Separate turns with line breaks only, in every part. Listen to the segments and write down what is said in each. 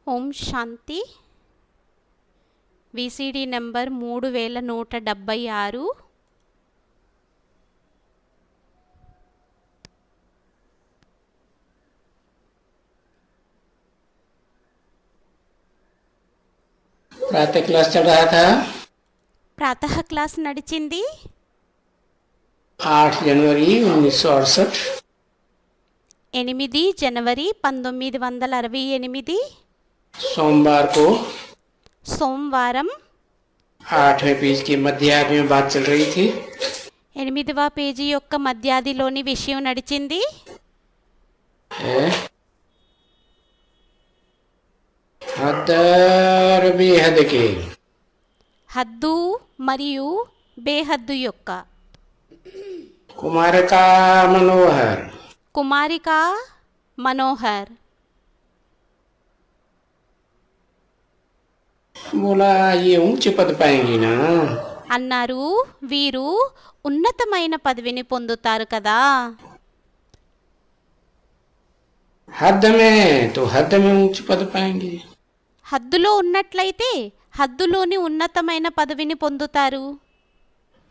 ఓం శాంతి. VCD number 3176.
प्रातः class चल रहा था।
ప్రాతः క్లాస్ నడిచింది
8 जनवरी 1968
8 జనవరి 1968
सोमवार को
సోమవారం
8वें पेज के मध्याह्न में बात चल रही थी।
8వ పేజీ యొక్క మధ్యాదిలోని విషయం నడిచింది.
हद और बेहद के
హద్దు మరియు బేహద్దు యొక్క
कुमार का मनोहर
కుమారిక మనోహర్
बोला ये ऊंच पद पाएंगी ना।
అన్నారు, వీరు ఉన్నతమైన పదవిని పొందుతారు కదా.
हद में तो हद में ऊंच पद पाएंगे।
హద్దులో ఉన్నట్లయితే హద్దులోని ఉన్నతమైన పదవిని పొందుతారు.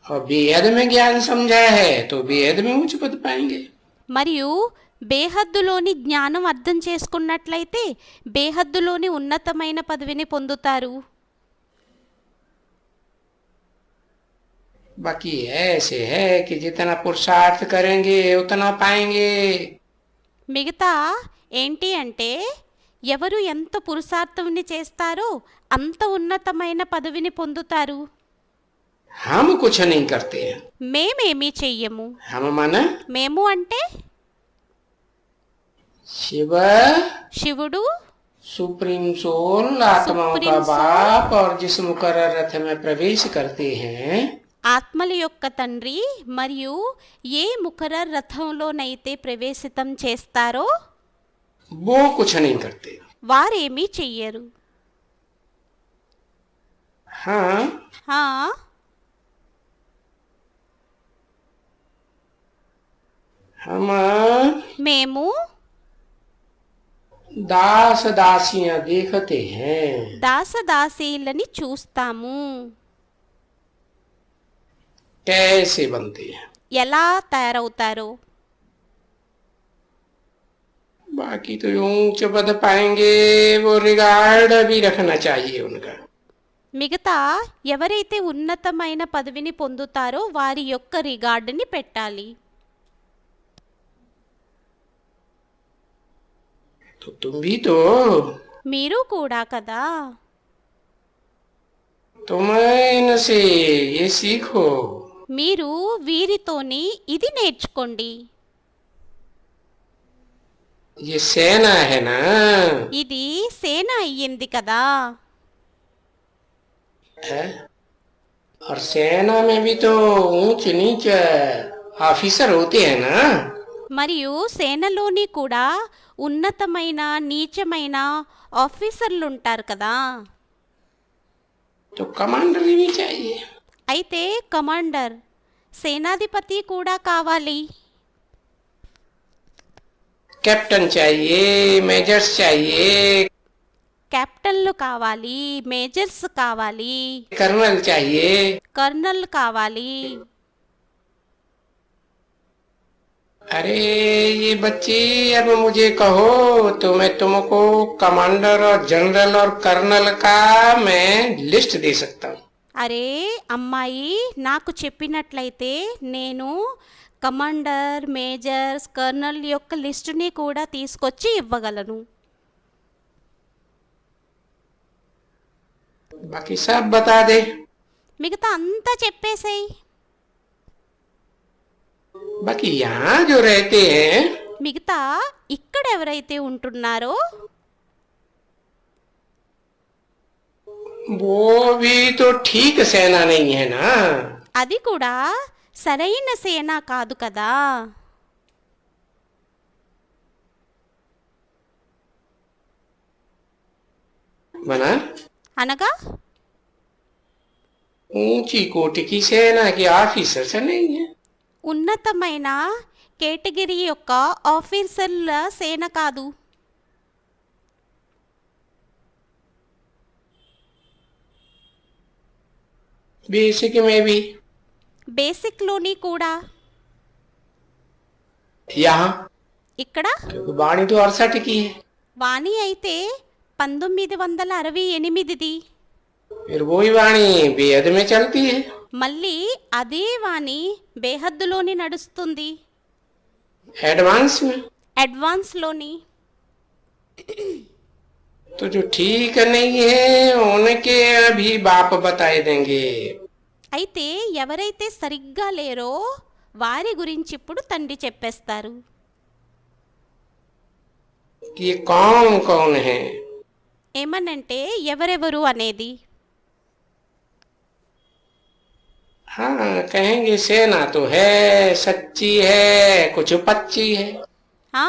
और बेहद में ज्ञान समझा है तो बेहद में ऊंच पद पाएंगे।
మరియు బేహద్దులోని జ్ఞానం అర్థం చేసుకున్నట్లయితే బేహద్దులోని ఉన్నతమైన పదవిని పొందుతారు.
बाकी ऐसे है कि जितना पुरुषार्थ करेंगे उतना पाएंगे।
మిగతా ఏంటి అంటే, ఎవరు ఎంత పురుషార్థంని చేస్తారో అంత ఉన్నతమైన పదవిని పొందుతారు.
हम कुछ नहीं करते हैं।
మేమేమీ చెయ్యము.
हम माना
మేము అంటే
शिव
శివుడు,
सुप्रीम सोल आत्माओं का
सुप्रीम
बाप और जिस मुकर्रर रथ में प्रवेश करते हैं
ఆత్మల యొక్క తండ్రి మరియు ఏ ముఖరర్ రథంలోనైతే ప్రవేశితం చేస్తారో
वो कुछ नहीं करते।
వారేమీ చెయ్యరు.
हाँ
హా,
हम
మేము
दास दासियां देखते हैं।
దాసదాసీలని చూస్తాము.
कैसे बनते हैं।
ఎలా తయారవుతారో.
बाकी तो ऊंच पद पाएंगे वो रिगार्ड भी रखना चाहिए उनका।
మిగతా ఎవరైతే ఉన్నతమైన పదవిని పొందుతారో వారి యొక్క రిగార్డుని పెట్టాలి.
तो तुम भी तो
మీరు కూడా కదా.
तुम इनसे ये सीखो।
మీరు వీరితోని ఇది నేర్చుకోండి.
ये सेना है ना।
ఇది సేన అయ్యింది కదా.
है? और सेना में भी तो ऊंच नीच ऑफिसर होते हैं ना।
మరియు సేనలోని కూడా ఉన్నతమైన నీచమైన ఆఫీసర్లు ఉంటారు కదా.
तो कमांडर भी चाहिए।
అయితే కమాండర్ సేనాధిపతి కూడా కావాలి.
कैप्टन चाहिए, मेजर्स चाहिए,
కెప్టెన్లు కావాలి, మేజర్స్ కావాలి,
कर्नल चाहिए।
కర్నల్ కావాలి.
अरे ये बच्चे अब मुझे कहो तो मैं तुमको कमांडर और जनरल और कर्नल का मैं लिस्ट दे सकता हूँ।
అరే అమ్మాయి, నాకు చెప్పినట్లయితే నేను కమాండర్, మేజర్స్, కర్నల్ యొక్క లిస్టుని కూడా తీసుకొచ్చి ఇవ్వగలను.
बाकी सब बता दे।
మిగతా అంతా చెప్పేసేయ్.
बाकी यहाँ जो रहते हैं
మిగతా ఇక్కడ ఎవరైతే ఉంటున్నారో
वो भी तो ठीक सेना नहीं है ना।
అది కూడా సరైన సేన కాదు కదా.
मना
అనగా
ऊंची कोटि की सेना के ऑफिसर से नहीं है।
ఉన్నతమైన కేటగిరీ యొక్క ఆఫీసర్ల సేన కాదు.
बेसिक में भी,
బేసిక్లోని కూడా,
यहाँ
ఇక్కడ
क्योंकि वाणी तो 68 की है।
వాణి అయితే 1968ది.
फिर वही वाणी बेहद में चलती है।
మళ్ళీ అదే వాణి బేహద్దులోని నడుస్తుంది,
एडवांस में।
అడ్వాన్స్లోని.
तो जो ठीक नहीं है उनके अभी बाप बताए देंगे।
అయితే ఎవరైతే సరిగ్గా లేరో వారి గురించి ఇప్పుడు తండ్రి చెప్పేస్తారు.
कि ये कौन कौन है।
ఏమనంటే ఎవరెవరు అనేది.
हाँ कहेंगे सेना तो है, सच्ची है, कुछ पच्ची है।
ఆ,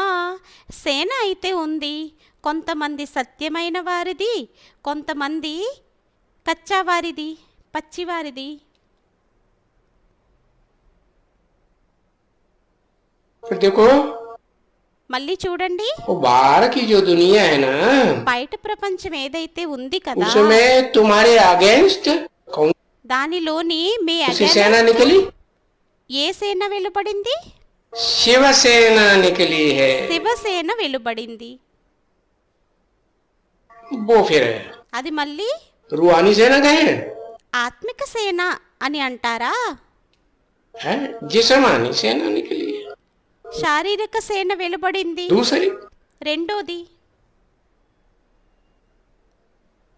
సేన అయితే ఉంది, కొంతమంది సత్యమైన వారిది, కొంతమంది కచ్చావారిది, పచ్చివారిది.
फिर देखो
మళ్ళీ చూడండి,
वो बाहर की जो दुनिया है ना,
బయట ప్రపంచం ఏదైతే ఉంది కదా,
उसमें तुम्हारे अगेंस्ट कौन
దానిలోని మీ
सी सेना निकली।
ఏ సేన వెలువడింది?
शिवसेना निकली है।
శివసేన వెలువడింది.
वो फिर
అది మళ్ళీ
रूहानी सेना कहे
ఆత్మిక సేన అని అంటారా?
है, जिस्मानी सेना निकली है
శారీరక సేన వెలువడింది.
दूसरी।
రెండోది,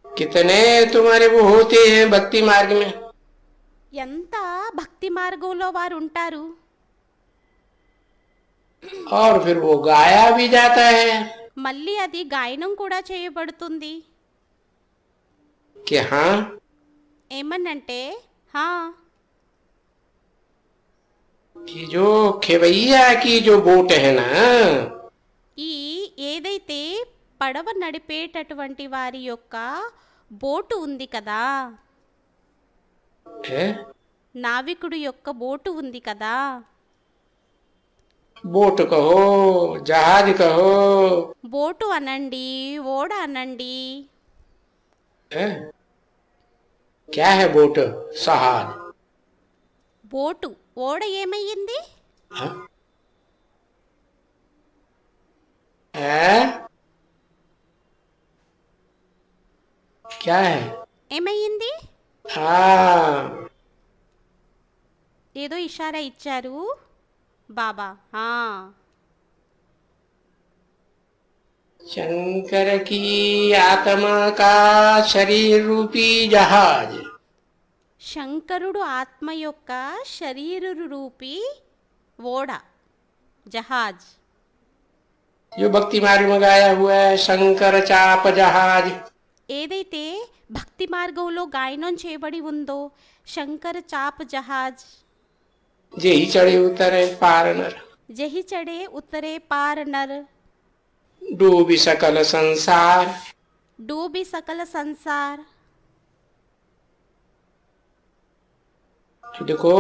कितने तुम्हारे वो होते हैं भक्ति मार्ग में,
ఎంత భక్తి మార్గంలో వారు ఉంటారు.
और फिर वो गाया भी जाता है
మళ్ళీ అది గాయనం కూడా చేయబడుతుంది.
कि हाँ
ఏమనంటే హా,
ये जो खेवैया की जो बोट है ना,
ఈ ఏదైతే పడవ నడిపేటటువంటి వారి యొక్క బోటు ఉంది కదా,
है
నావికుడు యొక్క బోటు ఉంది కదా,
बोट कहो जहाज कहो,
బోటు అనండి, ఓడ అనండి.
है क्या है बोट, सहार।
బోటు ఓడ ఏమయ్యింది?
हाँ? है क्या है,
ఏమయ్యింది?
हाँ
ఏదో ఇషారా ఇచ్చారు బాబా.
शंकर की आत्मा का शरीर रूपी जहाज,
శంకరుడు ఆత్మ యొక్క శరీరు రూపీ ఓడ, జహాజ్.
जो भक्ति मार्ग में गाया हुआ है शंकर चाप जहाज,
ఏదైతే భక్తి మార్గంలో గాయనం చేయబడి ఉందో శంకర చాప్ జహాజ్.
जे ही चढ़े उतरे पार नर,
జహి చడే ఉత్తరే పార్ నర్,
डूबी सकल संसार।
డూబి సకల సంసార్.
देखो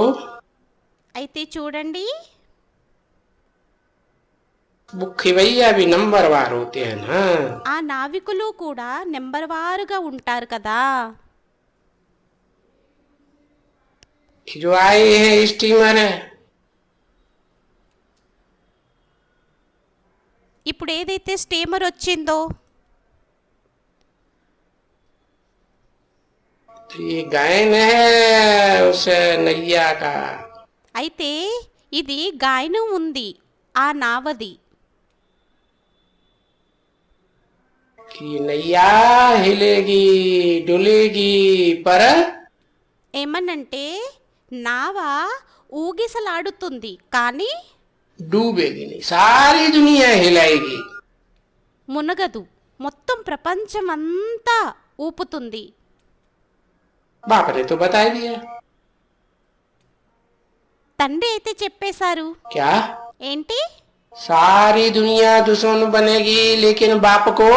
అయితే చూడండి,
मुख्य भैया भी नंबरवार होते हैं ना,
ఆ నావికులు కూడా నెంబర్ వారుగా ఉంటారు కదా.
जो आए हैं स्टीमर है,
ఇప్పుడు ఏదైతే స్టీమర్ వచ్చిందో
तो ये गायन है उस नैया का,
అయితే ఇది గాయనం ఉంది ఆ నావది.
कि नैया हिलेगी डुलेगी पर
ఏమనంటే నావ ఊగిసలాడుతుంది కానీ
डूबेगी नहीं, सारी दुनिया हिलाएगी।
మునగదు, మొత్తం ప్రపంచం అంతా ఊపుతుంది.
बाप ने तो बता दिया।
తండ్రి అయితే చెప్పేశారు.
क्या
ఏంటి?
सारी दुनिया दुश्मन बनेगी लेकिन बाप को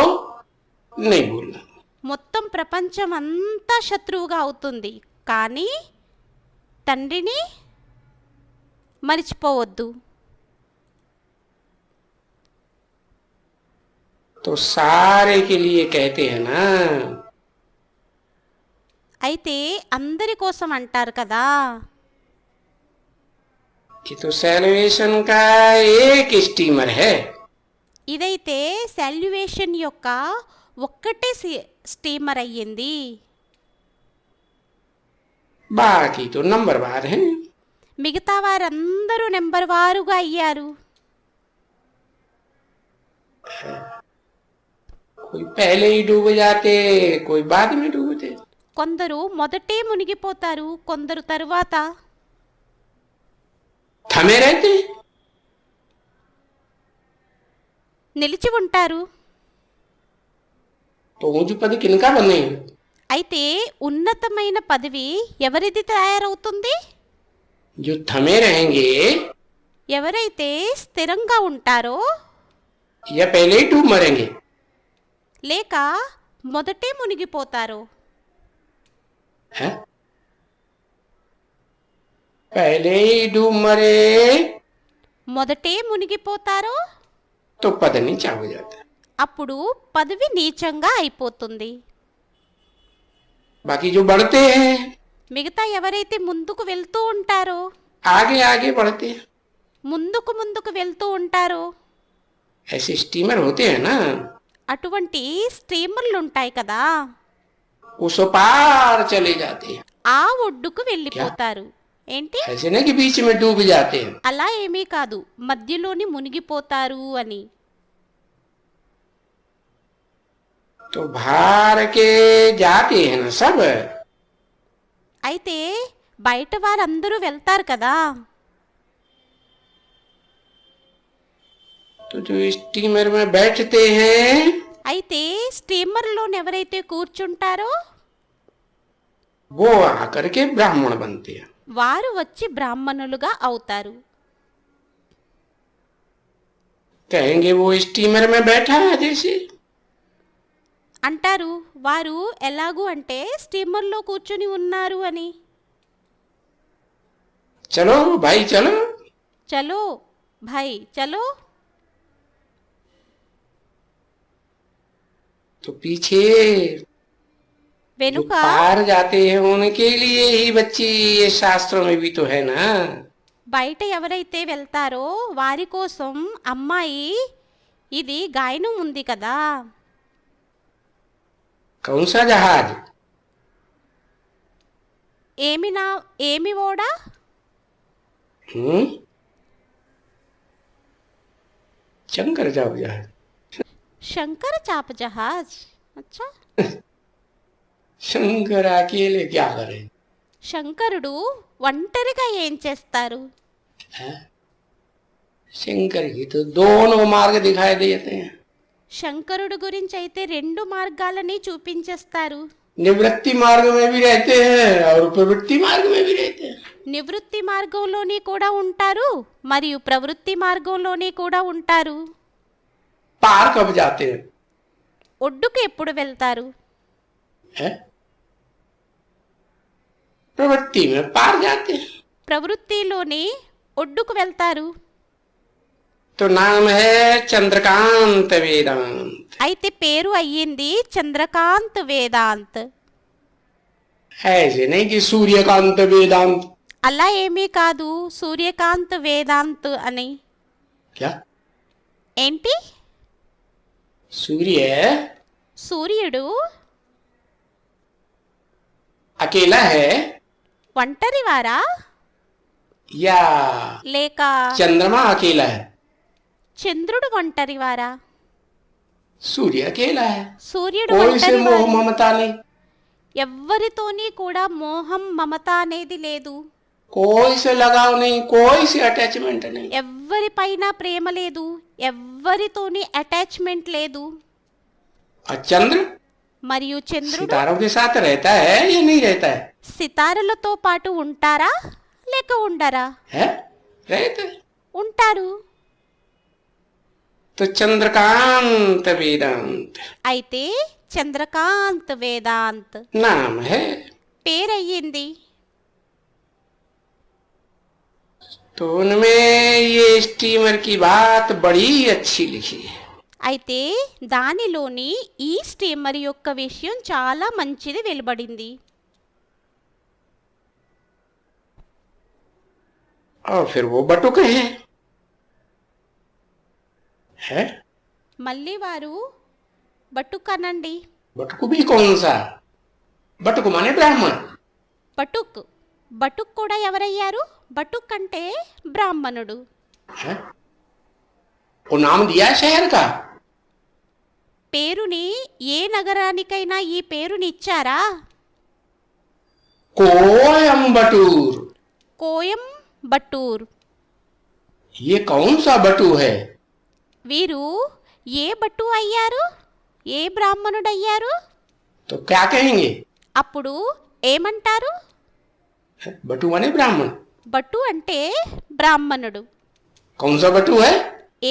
नहीं भूलना।
మొత్తం ప్రపంచం అంతా శత్రువుగా అవుతుంది కానీ తండ్రిని మరిచిపోవద్దు.
तो सारे के लिए कहते हैं ना,
అయితే అందరి కోసం అంటారు కదా.
ये तो सैल्वेशन का एक स्टीमर है,
ఇదైతే సాల్యువేషన్ యొక్క ఒక్కటే స్టీమర్ అయ్యింది.
बाकी तो नंबरवार हैं.
మిగతా వారందరూ నెంబర్ వారుగా అయ్యారు.
कोई पहले ही डूब जाते, कोई बाद में डूबते.
కొందరు మొదటే మునిగిపోతారు, కొందరు తరువాత.
थमे रहते,
నిలిచి ఉంటారు.
तो ऊंच पद किनका बने?
అయితే ఉన్నతమైన పదవి ఎవరిది తయారవుతుంది?
जो थमे रहेंगे
ఎవరైతే స్థిరంగా ఉంటారో
या पहले ही डूब मरेंगे.
లేక మొదటే మునిగిపోతారో.
है? पहले ही डूब मरे
మొదటే మునిగిపోతారో
तो पद नीचा हो जाता.
అప్పుడు పదవి నీచంగా అయిపోతుంది.
बाकी जो बढ़ते हैं
మిగతా ఎవరైతే ముందుకు వెళ్తూ ఉంటారో,
आगे आगे बढ़ते हैं.
ముందుకు ముందుకు వెళ్తూ ఉంటారో,
ऐसे स्टीमर होते हैं ना,
అటువంటి స్టీమర్లు ఉంటాయి కదా,
उस पार चले जाते हैं.
ఆ ఒడ్డుకు వెళ్ళిపోతారు. ఏంటి?
ऐसे नहीं कि बीच में डूब जाते हैं.
అలా ఏమీ కాదు, మధ్యలోని మునిగిపోతారు అని.
तो भार के जाते हैं ना सब.
అయితే బయట వారందరూ వెళ్తారు కదా.
तो जो स्टीमर में बैठते हैं
అయితే స్టీమర్లో ఎవరైతే కూర్చుంటారో
वो आकर के ब्राह्मण बनते हैं.
వారు వచ్చి బ్రాహ్మణులుగా అవుతారు.
कहेंगे वो स्टीमर में बैठा है जैसे.
అంటారు వారు ఎలాగూ అంటే స్టీమర్లో కూర్చుని ఉన్నారు అని.
चलो भाई चलो.
చలో భాయ్ చలో.
तो पीछे जो
వెనుక
पार जाते हैं उनके लिए ही बच्ची ये शास्त्रों में भी तो है ना.
బయట ఎవరైతే వెళ్తారో వారి కోసం అమ్మాయి ఇది గాయనం ఉంది కదా.
कौन सा जहाज?
ఏమి ఓడా?
शंकर जाओ जहाज.
శంకర చాప జహాజ్. అచ్చా,
शंकर अकेले क्या करे?
శంకరుడు ఒంటరిగా ఏం చేస్తారు?
शंकर की तो दोनों मार्ग दिखाई देते हैं.
శంకరుడు గురించి అయితే రెండు మార్గాలని చూపించేస్తారు.
निवृत्ति मार्ग में भी रहते हैं और प्रवृत्ति मार्ग में भी रहते हैं.
నివృత్తి మార్గంలోని కూడా ఉంటారు మరియు ప్రవృత్తి మార్గంలోని కూడా ఉంటారు.
पार कब जाते हैं?
ఒడ్డుకు ఎప్పుడు వెళ్తారు?
है? प्रवृत्ति में पार जाते हैं.
ప్రవృత్తిలోని ఒడ్డుకు వెళ్తారు.
तो नाम है चंद्रकांत वेदांत.
అయితే పేరు అయ్యింది చంద్రకాంత్ వేదాంత్.
ऐसे नहीं कि सूर्यकांत वेदांत.
అలా ఏమీ కాదు సూర్యకాంత్ వేదాంత్ అని.
क्या?
ఏంటి?
सूर्य
సూర్యుడు
अकेला है
ఒంటరివారా
या
లేక
चंद्रमा अकेला है?
చంద్రుడు ఒంటరివారా?
सूर्य अकेला है.
సూర్యుడు
कोई से मोह
ఒంటరివారు.
ममता नहीं,
ఎవ్వరితోని కూడా మోహం మమత అనేది లేదు.
कोई से लगाव नहीं, कोई से अटैचमेंट नहीं.
ఎవ్వరిపైన ప్రేమ లేదు, ఎవ్వరితోని అటాచ్మెంట్ లేదు.
और चंद्र
మరియు చంద్రుడు
सितारों के साथ रहता है या नहीं रहता है?
సితారలతో పాటు ఉంటారా లేక ఉండరా?
है? रहता है.
ఉంటారు.
तो चंद्रकांत वेदांत
అయితే చంద్రకాంత్ వేదాంత్
नाम है.
పేరయ్యింది.
तो उनमें ये स्टीमर की बात बड़ी अच्छी लिखी है.
అయితే దానిలోని ఈ స్టీమర్ యొక్క విషయం చాలా మంచిది వెలువడింది.
और फिर वो बटुक है
మళ్ళీ వారు బటుక్ అనండి.
बटुक भी कौन सा? बटुक माने ब्राह्मण।
బటుక్ బటుక్ కూడా ఎవరయ్యారు? బటుక్ అంటే బ్రాహ్మణుడు.
है वो नाम दिया है शहर का।
పేరుని ఏ నగరానికైనా ఈ పేరుని ఇచ్చారా?
कोयम्बटूर।
కోయం బటూర్.
ये कौन सा बटू है?
వీరు ఏ బట్టు అయ్యారు? ఏ బ్రాహ్మణుడయ్యారు?
तो क्या कहेंगे?
అప్పుడు ఏమంటారు?
बटू माने ब्राह्मण।
బట్టు అంటే బ్రాహ్మణుడు.
कौन सा बटू है?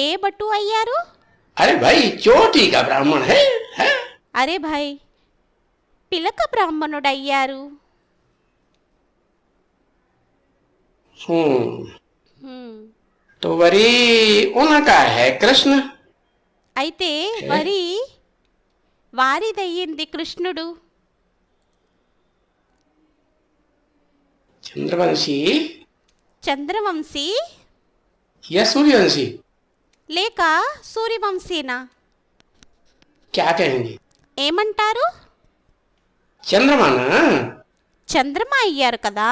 ఏ బట్టు అయ్యారు?
अरे भाई चोटी का ब्राह्मण है?
అరే భాయ్, పిలక బ్రాహ్మణుడయ్యారు. హ్మ్.
तो वरी उनका है कृष्ण।
అయితే మరి వారిదయ్యింది కృష్ణుడు.
चंद्रवंशी
చంద్రవంశీ
या सूर्यवंशी?
లేక సూర్యవంశీనా?
क्या कहेंगे?
ఏమంటారు?
चंद्रमा ना?
చంద్రమ అయ్యారు కదా.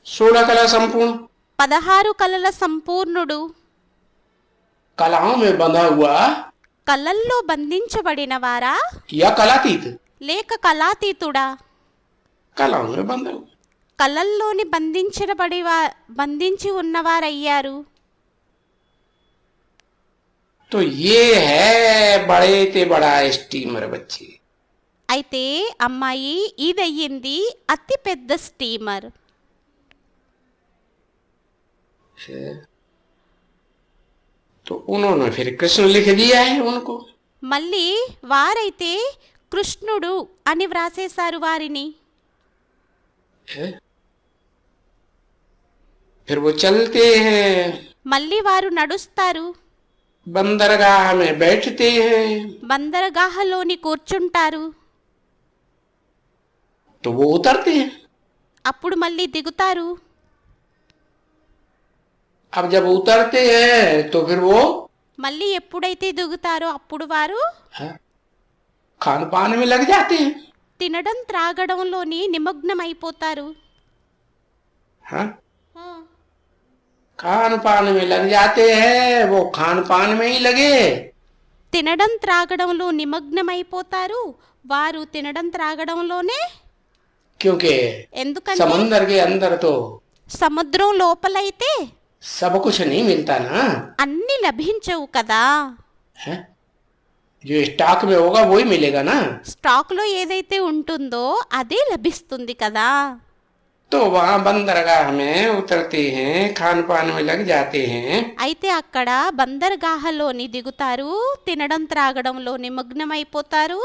16 कला संपूर्ण,
16 కళల సంపూర్ణుడు.
कलाओं में बंधा हुआ
కళల్లో బంధించబడిన వారా
या कलातीत?
లేక కళాతీతుడా?
कलाओं में बंधा हुआ।
కళల్లోని బంధించి ఉన్నవారయ్యారు.
तो ये है बड़े ते बड़ा स्टीमर बच्चे।
అయితే అమ్మాయి ఇదయ్యింది అతి పెద్ద స్టీమర్.
तो उन्होंने फिर कृष्ण लिख दिया है उनको।
మళ్ళీ వారైతే కృష్ణుడు అని వ్రాసేశారు వారిని.
है? फिर वो चलते हैं,
మళ్ళీ వారు నడుస్తారు.
बंदरगाह में बैठते हैं,
బందరగాహలోని కూర్చుంటారు.
तो वो उतरते हैं।
అప్పుడు మళ్ళీ దిగుతారు.
अब जब उतरते हैं तो फिर वो
మళ్ళీ ఎప్పుడైతే దిగుతారో అప్పుడు వారు
खान पान में लग जाते हैं।
తినడం త్రాగడంలోని నిమగ్నమైపోతారు.
हाँ, खान पान में लग जाते हैं, वो खान पान में ही लगे।
తినడం త్రాగడంలో నిమగ్నమైపోతారు. వారు తినడం త్రాగడంలోనే.
क्योंकि
ఎందుకంటే
समंदर के अंदर तो
సముద్రం లోపలైతే
सब कुछ नहीं मिलता ना।
అన్ని లభించవు కదా.
है? जो स्टॉक में होगा वही मिलेगा ना।
స్టాక్లో ఏదైతే ఉంటుందో అదే లభిస్తుంది కదా.
तो वहाँ बंदरगाह में उतरते हैं, खान पान में लग जाते हैं।
అయితే అక్కడ బందర్గాహలోని దిగుతారు, తినడం త్రాగడంలో నిమగ్నమైపోతారు.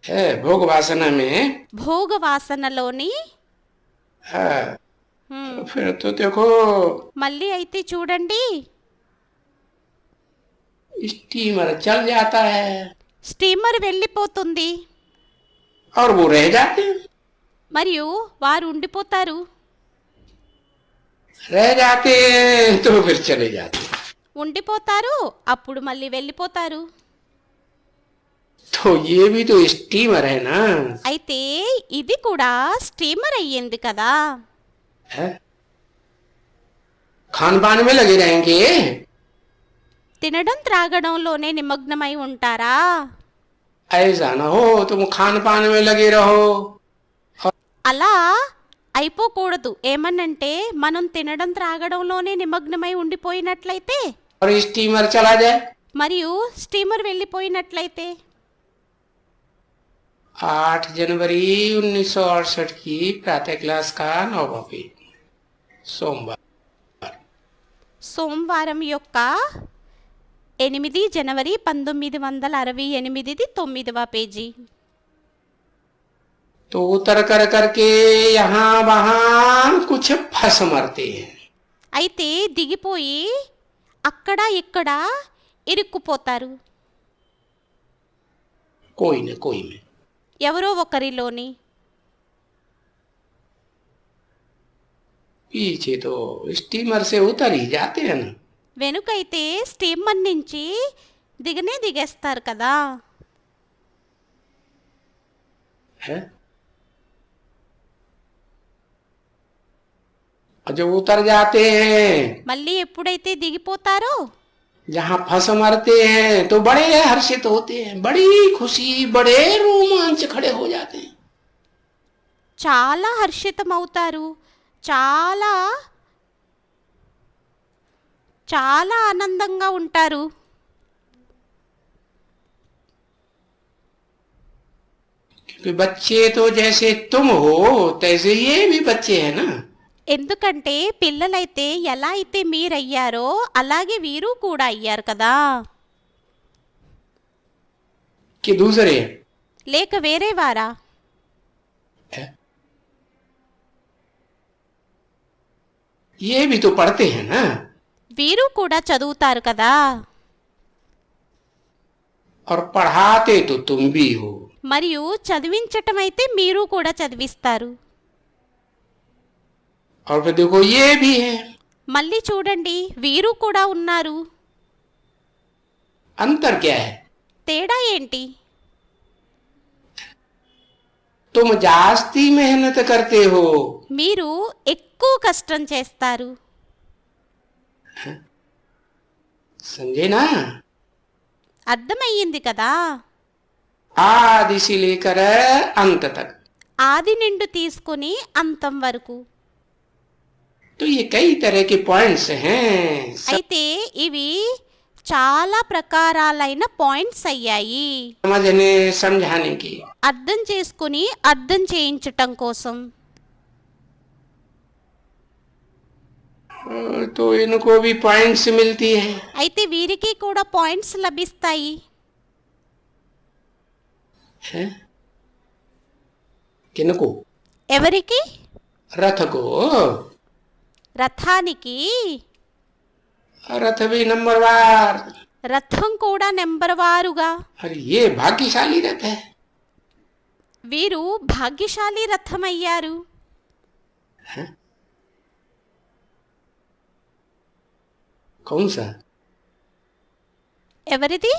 है भोग वासना में।
భోగ వాసనలోని.
हाँ, फिर तो देखो
మళ్ళీ అయితే చూడండి,
स्टीमर चल जाता है
స్టీమర్ వెళ్ళిపోతుంది.
और वो रह जाते हैं।
మరియు వారు ఉండిపోతారు.
रह जाते हैं तो फिर चले जाते हैं।
ఉండిపోతారు, అప్పుడు మళ్ళీ వెళ్ళిపోతారు.
तो ये भी तो स्टीमर है ना।
అయితే ఇది కూడా స్టీమర్ అయ్యింది కదా.
है? खान पान में लगे रहेंगे।
తినడం త్రాగడంలోనే నిమగ్నమై ఉంటారా?
ऐसा ना हो तुम खान पान में लगे रहो
అలా అయిపోకూడదు. ఏమనంటే మనం తినడం త్రాగడంలోనే నిమగ్నమై ఉండిపోయినట్లయితే,
और स्टीमर चला जाए।
మరియు స్టీమర్ వెళ్ళిపోయినట్లయితే.
8 जनवरी 1968 की प्रातः क्लास का 9वां पेज, सोमवार।
సోమవారం యొక్క 8 జనవరి 1968 9వ పేజీ.
तो उतर कर करके यहाँ वहाँ कुछ फंस मरते हैं।
అయితే దిగిపోయి అక్కడ ఇక్కడ ఇరుక్కుపోతారు.
कोई न कोई में।
ఎవరో ఒకరిలోని.
पीछे तो स्टीमर से उतर ही जाते हैं ना।
వెనుకైతే స్టీమర్ నుంచి దిగేస్తారు కదా.
है और जब उतर जाते हैं
మళ్ళీ ఎప్పుడైతే దిగిపోతారో
जहाँ फंस मरते हैं तो बड़े हर्षित होते हैं, बड़ी खुशी, बड़े रोमांच खड़े हो जाते हैं।
చాలా హర్షితమవుతారు, చాలా చాలా ఆనందంగా ఉంటారు.
क्योंकि बच्चे तो जैसे तुम हो तैसे ये भी बच्चे हैं ना।
ఎందుకంటే పిల్లలైతే ఎలా అయితే మీరయ్యారో అలాగే వీరు కూడా అయ్యారు కదా.
कि दूसरे
లేక వేరే వారా?
हैं? ये भी तो पढ़ते हैं ना।
వీరు కూడా చదువుతారు కదా.
और पढ़ाते तो तुम भी हो।
మరియు చదివించటం అయితే మీరు కూడా చదివిస్తారు.
और फिर देखो ये भी है।
మళ్ళీ చూడండి వీరు కూడా ఉన్నారు.
अंतर क्या है?
తేడా ఏంటి?
तुम जास्ती मेहनत करते हो।
మీరు ఎక్కువ కష్టం చేస్తారు.
समझे ना?
అర్థమయ్యింది కదా.
आदि से लेकर अंत तक।
ఆది నుండి తీసుకుని అంతం వరకు.
तो ये कई तरह के पॉइंट्स हैं।
అయితే ఇవి చాలా ప్రకారాలైన పాయింట్స్ అయ్యాయి
समझने समझाने की।
అర్థం చేసుకుని అర్థం చేయించటం కోసం.
तो इनको भी पॉइंट्स मिलती है।
అయితే వీరికి కూడా పాయింట్స్ లభిస్తాయి.
हैं? किनको?
ఎవరికి?
रथ को।
రథానికి.
रथ भी नंबरवार।
రథం కూడా నెంబర్ వారుగా.
अरे ये भाग्यशाली रथ है।
వీరు భాగ్యశాలి రథం అయ్యారు.
कौन सा?
ఎవరిది?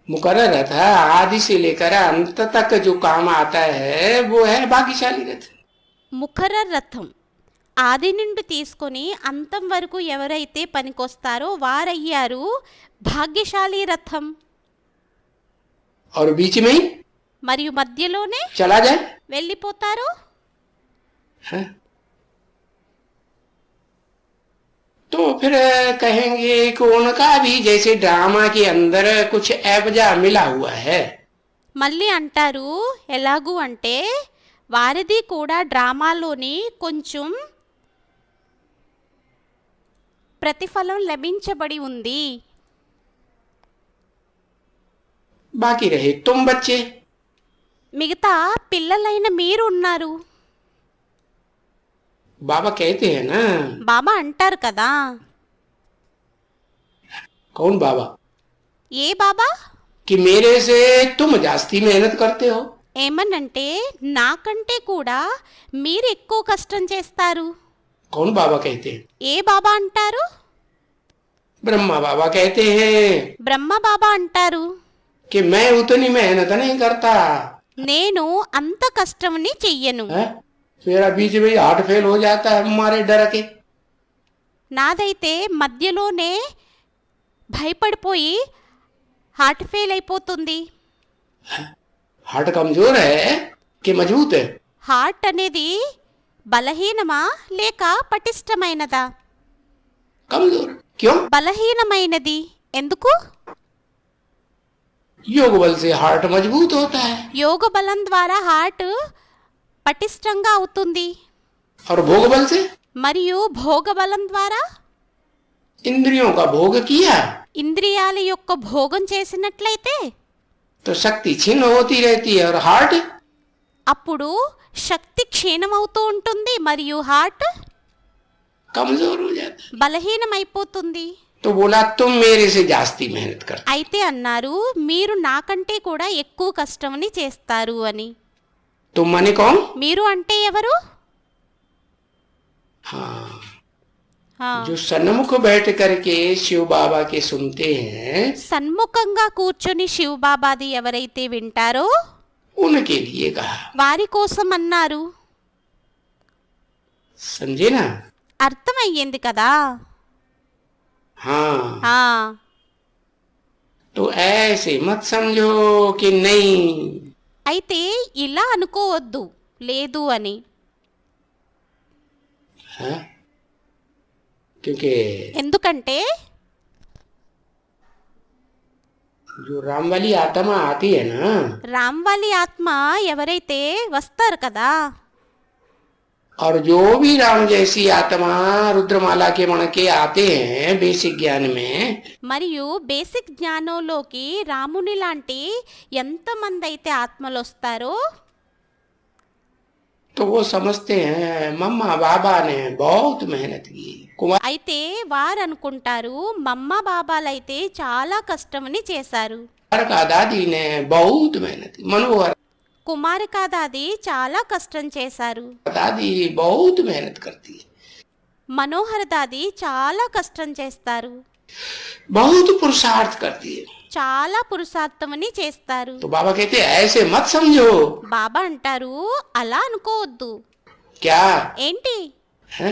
मुकर्रर रथ है, आदि से लेकर अंत तक जो काम आता है वो है भाग्यशाली रथ।
ముఖర రథం ఆది నుండి తీసుకొని అంతం వరకు ఎవరైతే పనికొస్తారో వారయ్యారు భాగ్యశాలి రథం.
और बीच में ही
మరియు మధ్యలోనే
चला जाए
వెళ్ళిపోతారు.
है? तो फिर कहेंगे कि उनका भी जैसे ड्रामा के अंदर कुछ एवजा मिला हुआ है।
మళ్ళీ అంటారు ఎలాగూ అంటే వారిది కూడా డ్రామాలోని కొంచెం ప్రతిఫలం లభించబడి ఉంది.
बाकी रहे तुम बच्चे।
మిగతా పిల్లలైన మీరు ఉన్నారు.
बाबा कहते हैं ना।
బాబా అంటారు కదా.
कौन बाबा?
ఏ బాబా?
कि मेरे से तुम जास्ती मेहनत करते हो।
ఏమనంటే నాకంటే కూడా మీరు ఎక్కువ కష్టం చేస్తారు.
कौन बाबा कहते हैं?
ఏ బాబా అంటారు?
ब्रह्मा बाबा कहते हैं
బ్రహ్మ బాబా అంటారు
कि मैं उतनी मेहनत नहीं करता।
నేను అంత కష్టంని చెయ్యను.
है? मेरा बीच में हार्ट फेल हो जाता है हमारे डर के।
నాదైతే మధ్యలోనే భయపడిపోయి హార్ట్ ఫెయిల్ అయిపోతుంది.
हार्ट कमजोर है कि मजबूत है?
హార్ట్ అనేది బలహీనమా లేక పటిష్టమైనదా?
कमजोर। क्यों?
బలహీనమైనది. ఎందుకు?
योग बल से हार्ट मजबूत होता है।
యోగ బలం ద్వారా హార్ట్ పటిష్టంగా అవుతుంది.
और भोग बल से
మరియు భోగ బలం ద్వారా
इंद्रियों का भोग किया
ఇంద్రియాల యొక్క భోగం చేసినట్లయితే
तो शक्ति क्षीण होती रहती है और हार्ट
అప్పుడు శక్తి క్షీణమవుతూ ఉంటుంది మరియు హార్ట్
कमजोर हो जाता है।
బలహీనమైపోతుంది.
तो बोला तुम मेरे से जास्ती मेहनत कर।
అయితే అన్నారు మీరు నాకంటే కూడా ఎక్కువ కష్టంని చేస్తారు అని.
तुम माने कौन?
మీరు అంటే ఎవరు?
हाँ,
ఆ,
जो सन्मुख बैठ करके शिव बाबा के सुनते हैं
సన్ముఖంగా కూర్చొని శివబాబాది ఎవరైతే వింటారో
उनके लिए कहा।
వారి కోసం అన్నారు.
समझे ना?
అర్థమయ్యింది కదా.
हाँ,
ఆ,
तो ऐसे मत समझो कि नहीं।
అయితే ఇలా అనుకోవద్దు లేదు అని.
हाँ? क्योंकि
ఎందుకంటే
जो राम वाली आत्मा आती है ना,
రామ్వాలి ఆత్మ ఎవరైతే వస్తారు కదా,
और जो भी राम जैसी आत्मा रुद्रमाला के मण के आते हैं बेसिक ज्ञान में,
మరియు బేసిక్ జ్ఞానంలోకి రాముని లాంటి ఎంతమంది అయితే ఆత్మలు వస్తారో
तो वो समझते हैं मम्मा बाबा ने बहुत मेहनत की। कुमार
అయితే వారు అనుకుంటారు మమ్మ బాబాలైతే చాలా కష్టమని చేశారు,
का दादी ने बहुत मेहनत की। मनोहर
కుమారికా దాది చాలా కష్టం చేశారు,
दादी बहुत मेहनत करती है,
మనోహర్ దాది చాలా కష్టం చేస్తారు,
बहुत पुरुषार्थ करती है।
చాలా పురుషార్థమని చేస్తారు.
तो बाबा कहते हैं ऐसे मत समझो।
బాబా అంటారు అలా అనుకోవద్దు.
क्या
ఏంటి
है?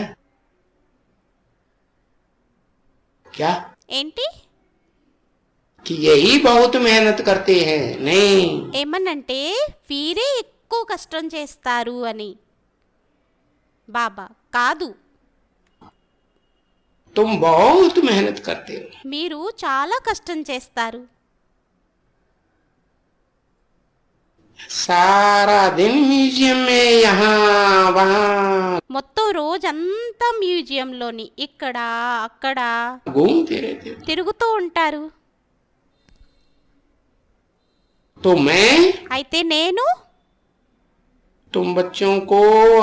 क्या
ఏంటి
कि यही बहुत मेहनत करते हैं? नहीं,
ఏమనంటే వీరే ఎక్కువ కష్టం చేస్తారు అని. బాబా కాదు,
तुम बहुत मेहनत करते हो।
మీరు చాలా కష్టం చేస్తారు.
सारा दिन म्यूजियम में यहाँ वहाँ
మొత్తం రోజంతా మ్యూజియంలోని ఇక్కడ అక్కడ
घूमते रहते हो।
తిరుగుతూ ఉంటారు.
तो मैं
అయితే నేను
तुम बच्चों को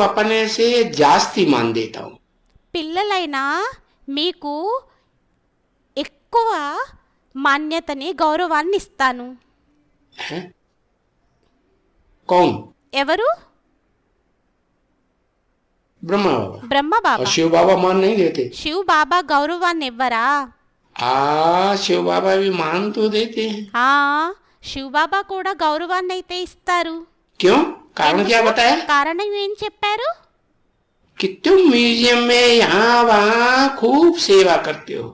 अपने से जास्ती मान देता हूँ।
పిల్లలైనా మీకు ఎక్కువ మాన్యతని గౌరవాన్ని ఇస్తాను.
हैं? कौन?
ఎవరు?
ब्रह्मा बाबा।
బ్రహ్మ
और
బాబా.
शिव बाबा मान नहीं देते।
శివ్ బాబా గౌరవాన్ని ఇవ్వరా?
शिव बाबा भी मान तो देते हैं।
ఆ, శివ్ బాబా కూడా గౌరవాన్ని అయితే ఇస్తారు.
क्यों? कारण क्या बताया?
కారణం ఏం చెప్పారు?
कि तुम म्यूजियम में यहाँ वहाँ खूब सेवा करते हो।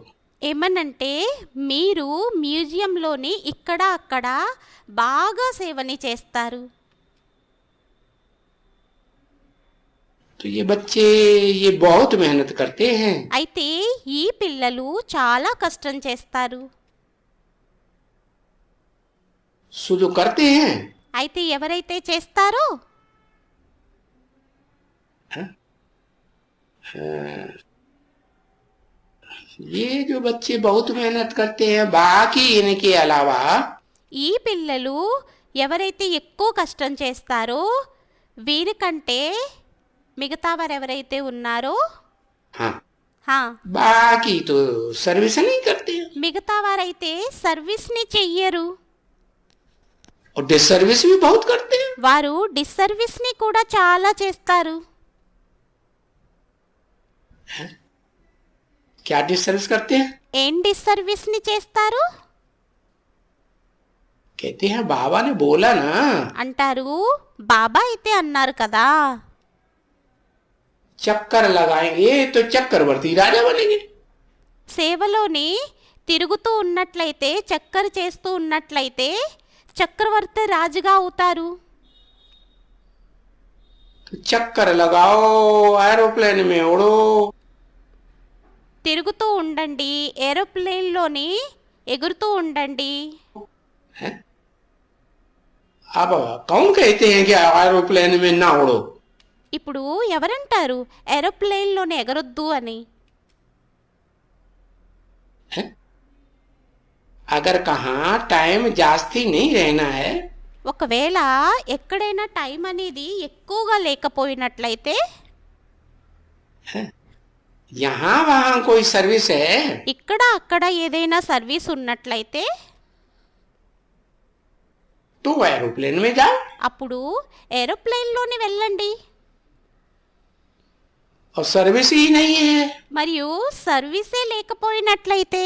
ఏమనంటే మీరు మ్యూజియంలోని ఇక్కడ అక్కడ బాగా సేవని చేస్తారు.
तो ये बच्चे ये बहुत मेहनत करते हैं।
అయితే ఈ పిల్లలు చాలా కష్టం చేస్తారు.
शुद्ध करते हैं।
అయితే ఎవరైతే చేస్తారో
हाँ? ये जो बच्चे बहुत मेहनत करते हैं बाकी इनके अलावा
ఈ పిల్లలు ఎవరైతే ఎక్కువ కష్టం చేస్తారో వీరికంటే మిగతా వారు ఎవరైతే ఉన్నారో
हाँ
హా,
बाकी तो सर्विस नहीं करते हैं
మిగతా వారైతే సర్వీస్ని చెయ్యరు.
और डिसर्विस भी बहुत करते हैं।
వారు డిస్సర్వీస్ని కూడా చాలా చేస్తారు.
क्या डिसर्विस करते हैं?
ఏం డిస్సర్వీస్ని చేస్తారు?
कहते हैं बाबा ने बोला ना
అంటారు బాబా అయితే అన్నారు కదా,
चक्कर लगाएंगे तो चक्रवर्ती राजा बनेंगे।
సేవలోని తిరుగుతూ ఉన్నట్లయితే చక్కర చేస్తూ ఉన్నట్లయితే చక్రవర్తి రాజుగా అవుతారు.
तो चक्कर लगाओ एरोप्लेन में उड़ो।
తిరుగుతూ ఉండండి, ఏరోప్లేన్లోని ఎగురుతూ ఉండండి.
हैं? अब कौन कहते हैं कि एरोप्लेन में ना उड़ो?
ఇప్పుడు ఎవరంటారు ఏరోప్లేన్లోని ఎగరొద్దు అని?
हैं? अगर कहाँ टाइम जास्ती नहीं रहना है
ఒకవేళ ఎక్కడైనా టైం అనేది ఎక్కువగా లేకపోయినట్లయితే
हैं? यहाँ वहाँ कोई सर्विस है
ఇక్కడ అక్కడ ఏదైనా సర్వీస్ ఉన్నట్లయితే
तो एरोप्लेन में जाओ।
అప్పుడు ఏరోప్లేన్లోని వెళ్ళండి.
और सर्विस ही नहीं है।
మరియు సర్వీసే లేకపోయినట్లయితే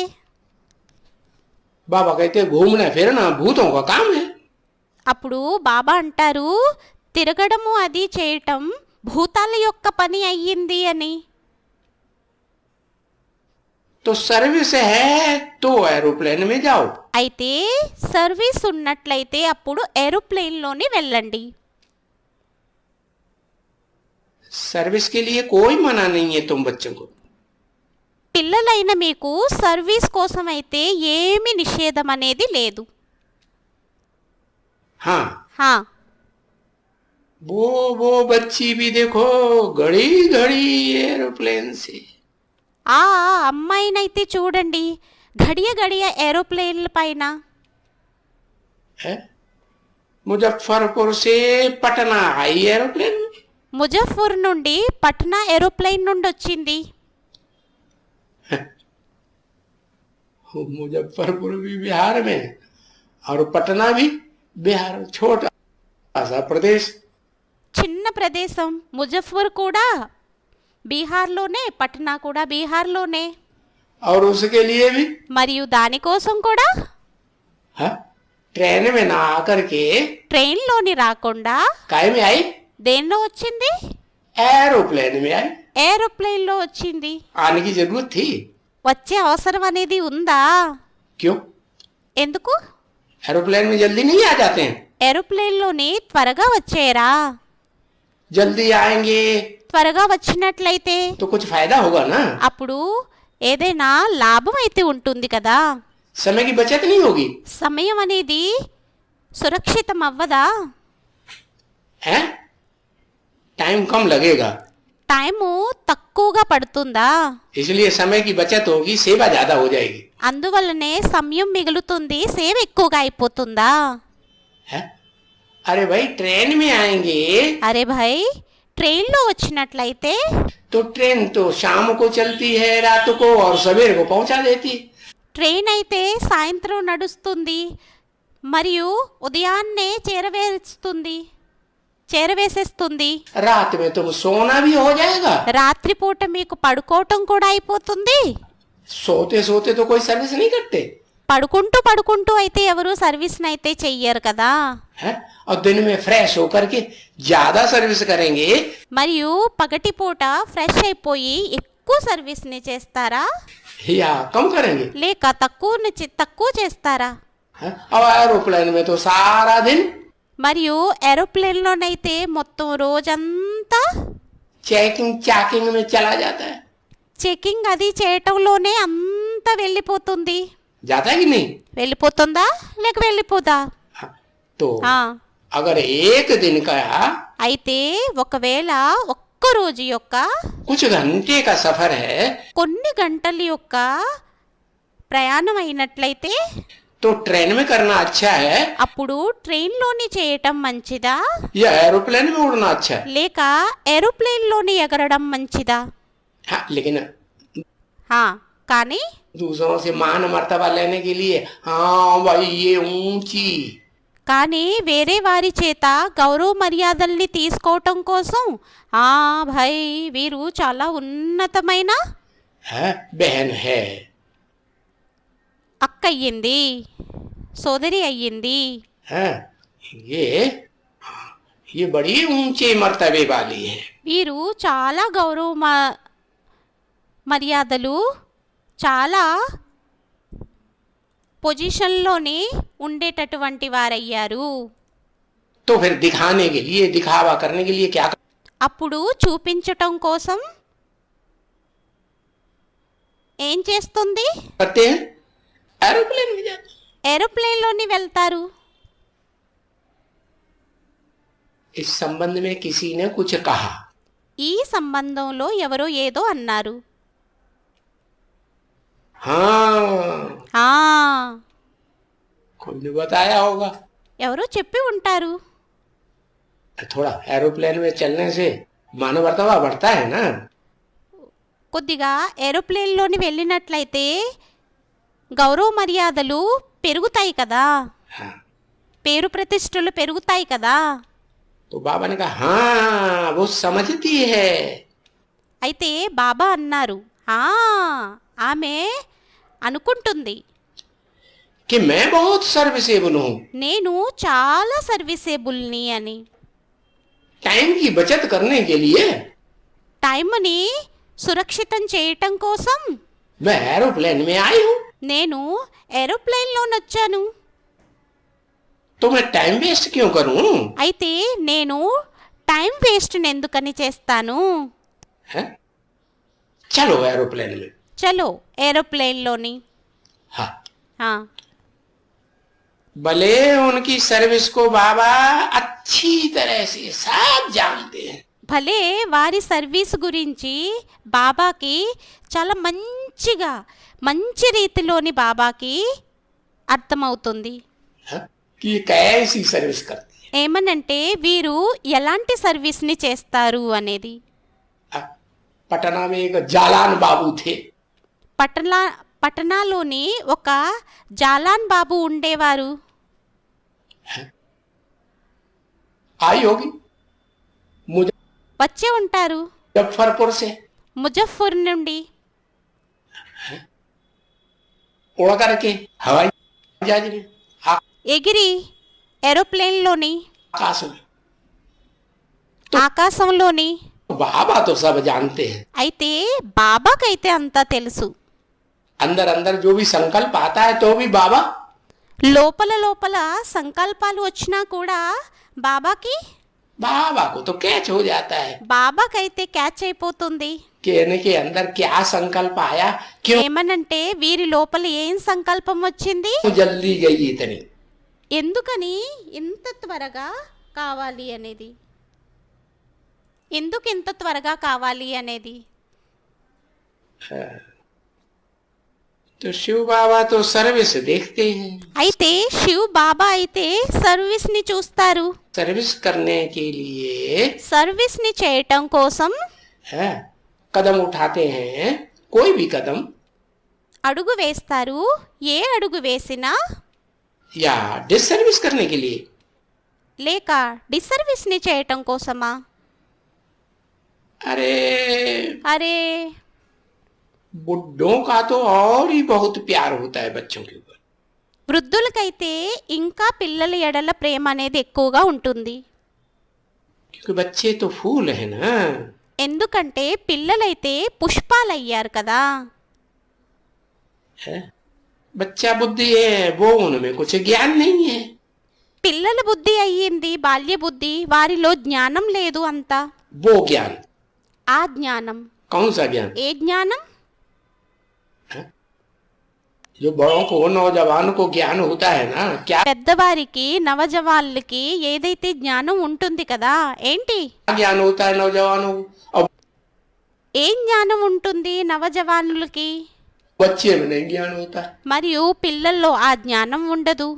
बाबा कहते घूमना फिरना भूतों का काम है।
అప్పుడు బాబా అంటారు తిరగడము అది చేయటం భూతాల యొక్క పని అయ్యింది అని.
तो सर्विस है तो एरोप्लेन में जाओ।
అయితే సర్వీస్ ఉన్నట్లయితే అప్పుడు ఏరోప్లేన్లోని వెళ్ళండి.
सर्विस के लिए कोई मना नहीं है तुम बच्चों को।
పిల్లలైన మీకు సర్వీస్ కోసం అయితే ఏమీ నిషేధం అనేది లేదు.
हाँ
హా
वो बच्ची भी देखो घड़ी घड़ी एरोप्लेन से।
ఆ అమ్మాయినైతే చూడండి గడియ గడియ ఏరోప్లేన్ల పైన.
है मुजफ्फरपुर से पटना आई एरोप्लेन में।
ముజఫర్ నుండి పట్నా ఏరోప్లేన్ నుండి వచ్చింది.
मुजफ्फरपुर भी बिहार में और पटना भी बिहार, छोटा सा प्रदेश।
చిన్న ప్రదేశం. ముజఫర్ కూడా బీహార్లోనే, పట్నా కూడా బీహార్లోనే.
और उसके लिए भी
మరియు దానికోసం కూడా
हाँ ट्रेन में ना आकर के
ట్రైన్లోని రాకుండా
काय में आई,
దేనిలో వచ్చింది?
एरोप्लेन में आई।
ఏరోప్లేన్లో వచ్చింది.
आने की जरूरत थी,
వచ్చే అవసరం అనేది ఉందా?
क्यों?
ఎందుకు?
एरोप्लेन में जल्दी नहीं आ जाते हैं।
ఏరోప్లేన్లోని త్వరగా వచ్చేరా?
जल्दी आएंगे
త్వరగా వచ్చినట్లయితే
तो कुछ फायदा होगा ना,
అప్పుడు ఏదైనా లాభం అయితే ఉంటుంది కదా.
समय की बचत नहीं होगी
సమయం అనేది సురక్షితం అవ్వదా?
है, टाइम कम लगेगा,
టైము తక్కువగా పడుతుందా?
इसलिए समय की बचत होगी, सेवा ज्यादा हो जाएगी।
అందువల్లనే సమయం మిగులుతుంది, సేవ ఎక్కువగా అయిపోతుందా?
है अरे भाई ट्रेन में आएंगे
అరే భాయ్ ట్రైన్లో వచ్చినట్లయితే
तो ट्रेन तो शाम को चलती है, रात को और सवेरे को पहुंचा देती है।
ట్రైన్ అయితే సాయంత్రం నడుస్తుంది మరియు ఉదయాన్నే చేరవేసేస్తుంది.
रात में तुम सोना भी हो जाएगा,
రాత్రిపూట మీకు పడుకోవటం కూడా అయిపోతుంది.
सोते सोते तो कोई सर्विस नहीं करते
పడుకుంటూ అయితే ఎవరు సర్వీస్ని అయితే చెయ్యరు కదా.
है, और दिन में फ्रेश होकर के ज्यादा सर्विस करेंगे
మరియు పగటిపూట ఫ్రెష్ అయిపోయి ఎక్కువ సర్వీస్ని చేస్తారా
या कम करेंगे।
లేక తక్కువ చేస్తారా?
है? और एरोप्लेन में तो सारा दिन
మరియు ఏరోప్లేన్లోనైతే మొత్తం రోజంతా
चेकिंग चाकिंग में चला जाता है।
చెకింగ్ అది చేయటంలోనే అంతా వెళ్ళిపోతుంది.
जाता है कि नहीं?
వెళ్ళిపోతుందా లేక వెళ్ళిపోదా?
हाँ, तो
ఆ,
अगर एक दिन का
అయితే ఒకవేళ ఒక్క రోజు యొక్క
कुछ घंटे का सफर है
కొన్ని గంటల యొక్క ప్రయాణం అయినట్లయితే
तो ट्रेन में करना अच्छा है
అప్పుడు ట్రైన్లోని చేయటం మంచిదా
या एरोप्लेन में उड़ना अच्छा है?
లేక ఏరోప్లేన్లోని ఎగరడం మంచిదా?
हाँ, लेकिन
హా, కానీ
दूसरों से मान मर्तबा लेने के लिए हाँ भाई ये ऊंची,
కానీ వేరే వారి చేత గౌరవ మర్యాదల్ని తీసుకోవటం కోసం ఆ భాయ్ వీరు చాలా ఉన్నతమైన
है बहन है,
అక్క అయ్యింది, సోదరి అయ్యింది,
है ये बड़ी ऊंचे मर्तबे वाली है।
వీరు చాలా గౌరవ మర్యాదలు చాలా పొజిషన్లోని ఉండేటటువంటి వారయ్యారు.
तो फिर दिखाने के लिए, दिखावा करने के लिए क्या
అప్పుడు చూపించటం కోసం ఏం చేస్తుంది?
करते हैं? एरोप्लेन में जाते हैं।
ఏరోప్లేన్లోని వెళ్తారు.
इस संबंध में किसी ने कुछ कहा,
ఈ సంబంధంలో ఎవరో ఏదో అన్నారు.
हाँ
ఆ
कोई ने बताया होगा।
ఎవరో చెప్పి ఉంటారు.
थोड़ा एरोप्लेन में चलने से मानव मर्तबा बढ़ता है ना।
కొద్దిగా ఏరోప్లేన్లోని వెళ్ళినట్లయితే గౌరవ మర్యాదలు పెరుగుతాయి కదా,
हाँ,
పేరు ప్రతిష్టలు పెరుగుతాయి కదా.
तो बाबा ने कहा हाँ वो समझती है।
అయితే బాబా అన్నారు, ఆ ఆమె అనుకుంటుంది,
कि मैं बहुत सर्विसेबल हूँ,
నేను చాలా సర్వీసేబుల్ని అని.
टाइम की बचत करने के लिए
టైంని సురక్షితం చేయటం కోసం
मैं एरोप्लेन में आई हूँ,
నేను ఏరోప్లేన్లో నొచ్చాను.
तो मैं टाइम वेस्ट क्यों करूँ?
అయితే నేను టైం వేస్ట్ ఎందుకని చేస్తాను?
हैं? चलो एरोप्लेन में।
చలో ఏరోప్లేన్లోని.
हाँ,
ఆ,
भले उनकी सर्विस को बाबा अच्छी तरह से सब जानते हैं,
భలే వారి సర్వీస్ గురించి బాబాకి చాలా మంచిగా మంచి రీతిలోని బాబాకి అర్థమవుతుంది.
हाँ? कि ये कैसी सर्विस करती है।
ఏమనంటే వీరు ఎలాంటి సర్వీస్ని చేస్తారు అనేది.
हाँ, पटना में एक जालान बाबू थे,
పటనాలోని ఒక జాలాన్ బాబు ఉండేవారు.
आई होगी
వచ్చే ఉంటారు
मुजफ्फरपुर से,
ముజఫర్ నుండి.
उड़ करके हवाई जहाज में
ఎగిరి ఏరోప్లేన్లోని
आकाश में।
ఆకాశంలోని.
बाबा तो सब जानते हैं,
అయితే బాబాకైతే అంతా తెలుసు.
अंदर अंदर जो भी संकल्प आता है तो भी बाबा
లోపల లోపల సంకల్పాలు వచ్చినా కూడా
बाबा को तो कैच हो जाता है
బాబాకైతే క్యాచ్ అయిపోతుంది.
कि इनके अंदर क्या संकल्प आया, क्यों
ఏమనంటే వీరి లోపల ఏం సంకల్పం వచ్చింది,
जल्दी गई इतनी।
ఎందుకని ఇంత త్వరగా కావాలి అనేది, ఎందుకు ఇంత త్వరగా కావాలి అనేది.
तो शिव बाबा तो सर्विस देखते हैं,
అయితే శివ్ బాబా అయితే సర్వీస్ని చూస్తారు.
सर्विस करने के लिए
సర్వీస్ని చేయటం కోసం
है कदम उठाते हैं, कोई भी कदम,
అడుగు వేస్తారు. ఏ అడుగు వేసినా
या डिसर्विस करने के लिए।
లేక డిసర్వీస్ని చేయటం కోసమా.
अरे
అరే
बुड्ढों का तो और ही बहुत प्यार होता है बच्चों के ऊपर,
వృద్ధులకైతే ఇంకా పిల్లల ఎడల ప్రేమ అనేది ఎక్కువగా ఉంటుంది.
क्योंकि बच्चे तो फूल है ना।
ఎందుకంటే పిల్లలైతే పుష్పాలయ్యారు కదా.
है बच्चा बुद्धि है, वो उनमें कुछ ज्ञान नहीं है।
పిల్లల బుద్ధి అయ్యింది బాల్య బుద్ధి, వారిలో జ్ఞానం లేదు అంతా.
वो ज्ञान
ఆ జ్ఞానం
कौन सा ज्ञान?
ఏ జ్ఞానం?
जो बड़ों को नौजवान को ज्ञान होता है ना, क्या
పెద్దవారికి నవజవాళ్ళకి ఏదైతే జ్ఞానం ఉంటుంది కదా, ఏంటి
ज्ञान होता है नौजवानों को, और
ఏం జ్ఞానం ఉంటుంది నవజవానులకి,
बच्चे में नहीं ज्ञान होता है।
మరియు పిల్లల్లో ఆ జ్ఞానం ఉండదు.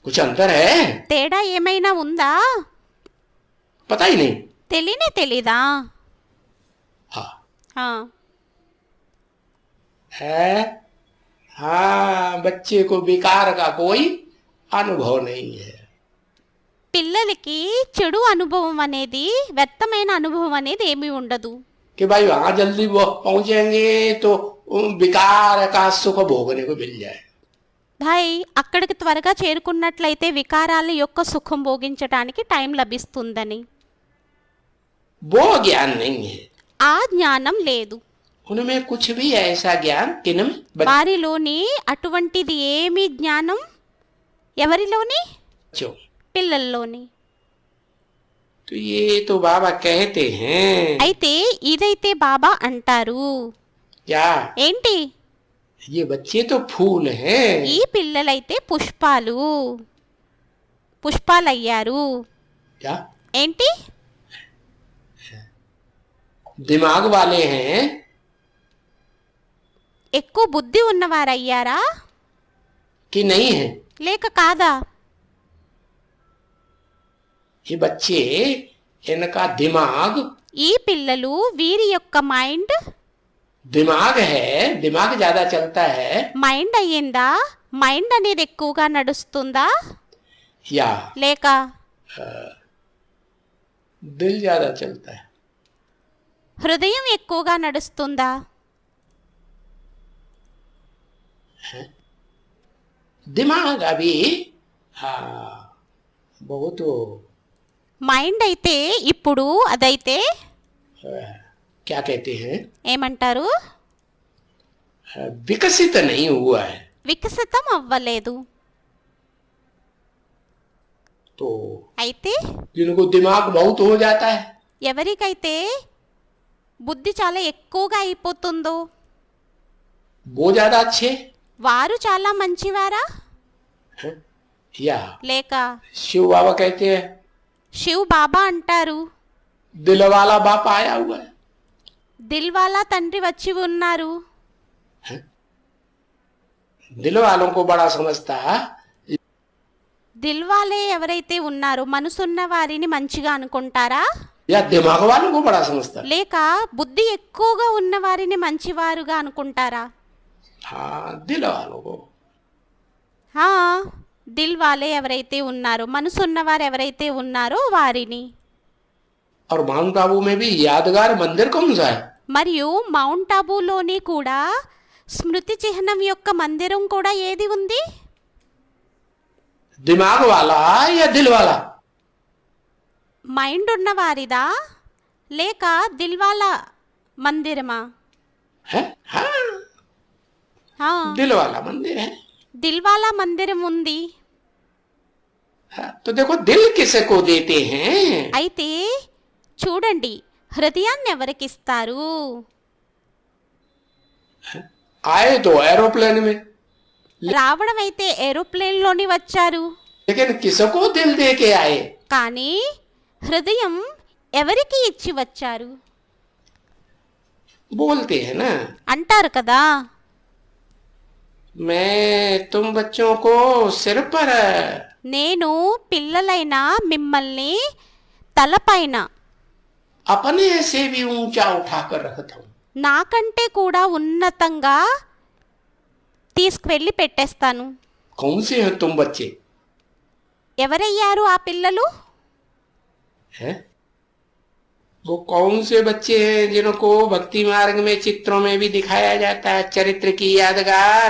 कुछ अंतर है,
తేడా ఏమైనా ఉందా?
पता ही नहीं।
తెలీదా?
हाँ
ఆ,
है, हाँ बच्चे को विकार का कोई अनुभव नहीं है।
పిల్లలకి చెడు అనుభవం అనేది, వ్యర్థమైన అనుభవం అనేది ఏమీ ఉండదు.
कि भाई वहां जल्दी वो पहुंचेंगे तो विकार का सुख भोगने को मिल जाए।
భాయ్ అక్కడికి త్వరగా చేరుకున్నట్లయితే వికారాల యొక్క సుఖం భోగించడానికి టైం లభిస్తుందని.
वो ज्ञान नहीं है,
ఆ జ్ఞానం లేదు.
उनमें कुछ भी ऐसा ज्ञान किनमें
వారిలోని అటువంటిది ఏమి జ్ఞానం, ఎవరిలోని?
बच्चों।
పిల్లల్లోని.
तो ये तो बाबा कहते हैं,
అయితే ఇదైతే బాబా అంటారు,
क्या
ఏంటి,
ये बच्चे तो फूल हैं,
ఈ పిల్లలైతే పుష్పాలయ్యారు.
क्या
ఏంటి,
दिमाग वाले हैं
ఎక్కువ బుద్ధి ఉన్నవారయ్యారా
कि नहीं है?
లేక కాదా?
ये बच्चे, इनका दिमाग
ఈ పిల్లలు వీరి యొక్క
दिमाग है, दिमाग ज्यादा चलता है,
మైండ్ అయ్యిందా, మైండ్ అనేది ఎక్కువగా నడుస్తుందా,
या
లేక
दिल ज्यादा चलता है?
హృదయం ఎక్కువగా నడుస్తుందా?
दिमाग अभी हाँ बहुत
మైండ్ అయితే ఇప్పుడు అదైతే
क्या कहते हैं
ఏమంటారు?
विकसित नहीं हुआ है।
వికసితం అవ్వలేదు.
तो
అయితే
जिनको दिमाग बहुत हो जाता है
ఎవరికైతే బుద్ధి చాలా ఎక్కువగా అయిపోతుందో
वो ज्यादा अच्छे
వారు చాలా మంచివారా?
हैं? या
లేక
शिव बाबा कहते हैं
శివ్ బాబా అంటారు,
दिल वाला बाप आया हुआ है।
దిల్వాలా తండ్రి వచ్చి ఉన్నారు.
दिल वालों को बड़ा समझता है
దిల్వాలే ఎవరైతే ఉన్నారో మనసున్న వారిని మంచిగా అనుకుంటారా?
या दिमाग वालों को बड़ा समझता है।
లేక బుద్ధి ఎక్కువగా ఉన్న వారిని మంచివారుగా అనుకుంటారా?
हाँ दिल वालों को।
హా, దిల్ వాలే ఎవరైతే ఉన్నారో మనసున్నవారు ఎవరైతే ఉన్నారో వారిని.
और माउंट आबू में भी यादगार मंदिर कौन सा है?
మరియు మౌంట్ ఆబూలోని కూడా స్మృతి చిహ్నం యొక్క మందిరం కూడా ఏది ఉంది?
दिमाग वाला या दिल वाला?
మైండ్ ఉన్నవారిదా లేక దిల్వాలా మందిరమా?
है हाँ
హా,
दिल वाला मंदिर है।
దిల్వాలా మందిరం ఉంది.
हाँ, तो देखो दिल किसे को देते हैं?
అయితే చూడండి, హృదయాన్ని ఎవరికిస్తారు?
आए तो एरोप्लेन में
రావడం అయితే ఏరోప్లేన్లోని వచ్చారు,
लेकिन किसको दिल दे के आए?
కానీ హృదయం ఎవరికి ఇచ్చి వచ్చారు?
बोलते हैं ना
అంటారు కదా,
मैं तुम बच्चों को सिर पर
నేను పిల్లలైన మిమ్మల్ని తలపైన
अपने से भी ऊंचा उठाकर रखता हूँ।
నాకంటే కూడా ఉన్నతంగా తీసుకువెళ్ళి పెట్టేస్తాను.
कौन से हैं तुम बच्चे?
ఎవరయ్యారు ఆ పిల్లలు?
हैं? वो कौन से बच्चे हैं जिनको भक्ति मार्ग में चित्रों में भी दिखाया जाता है चरित्र की यादगार?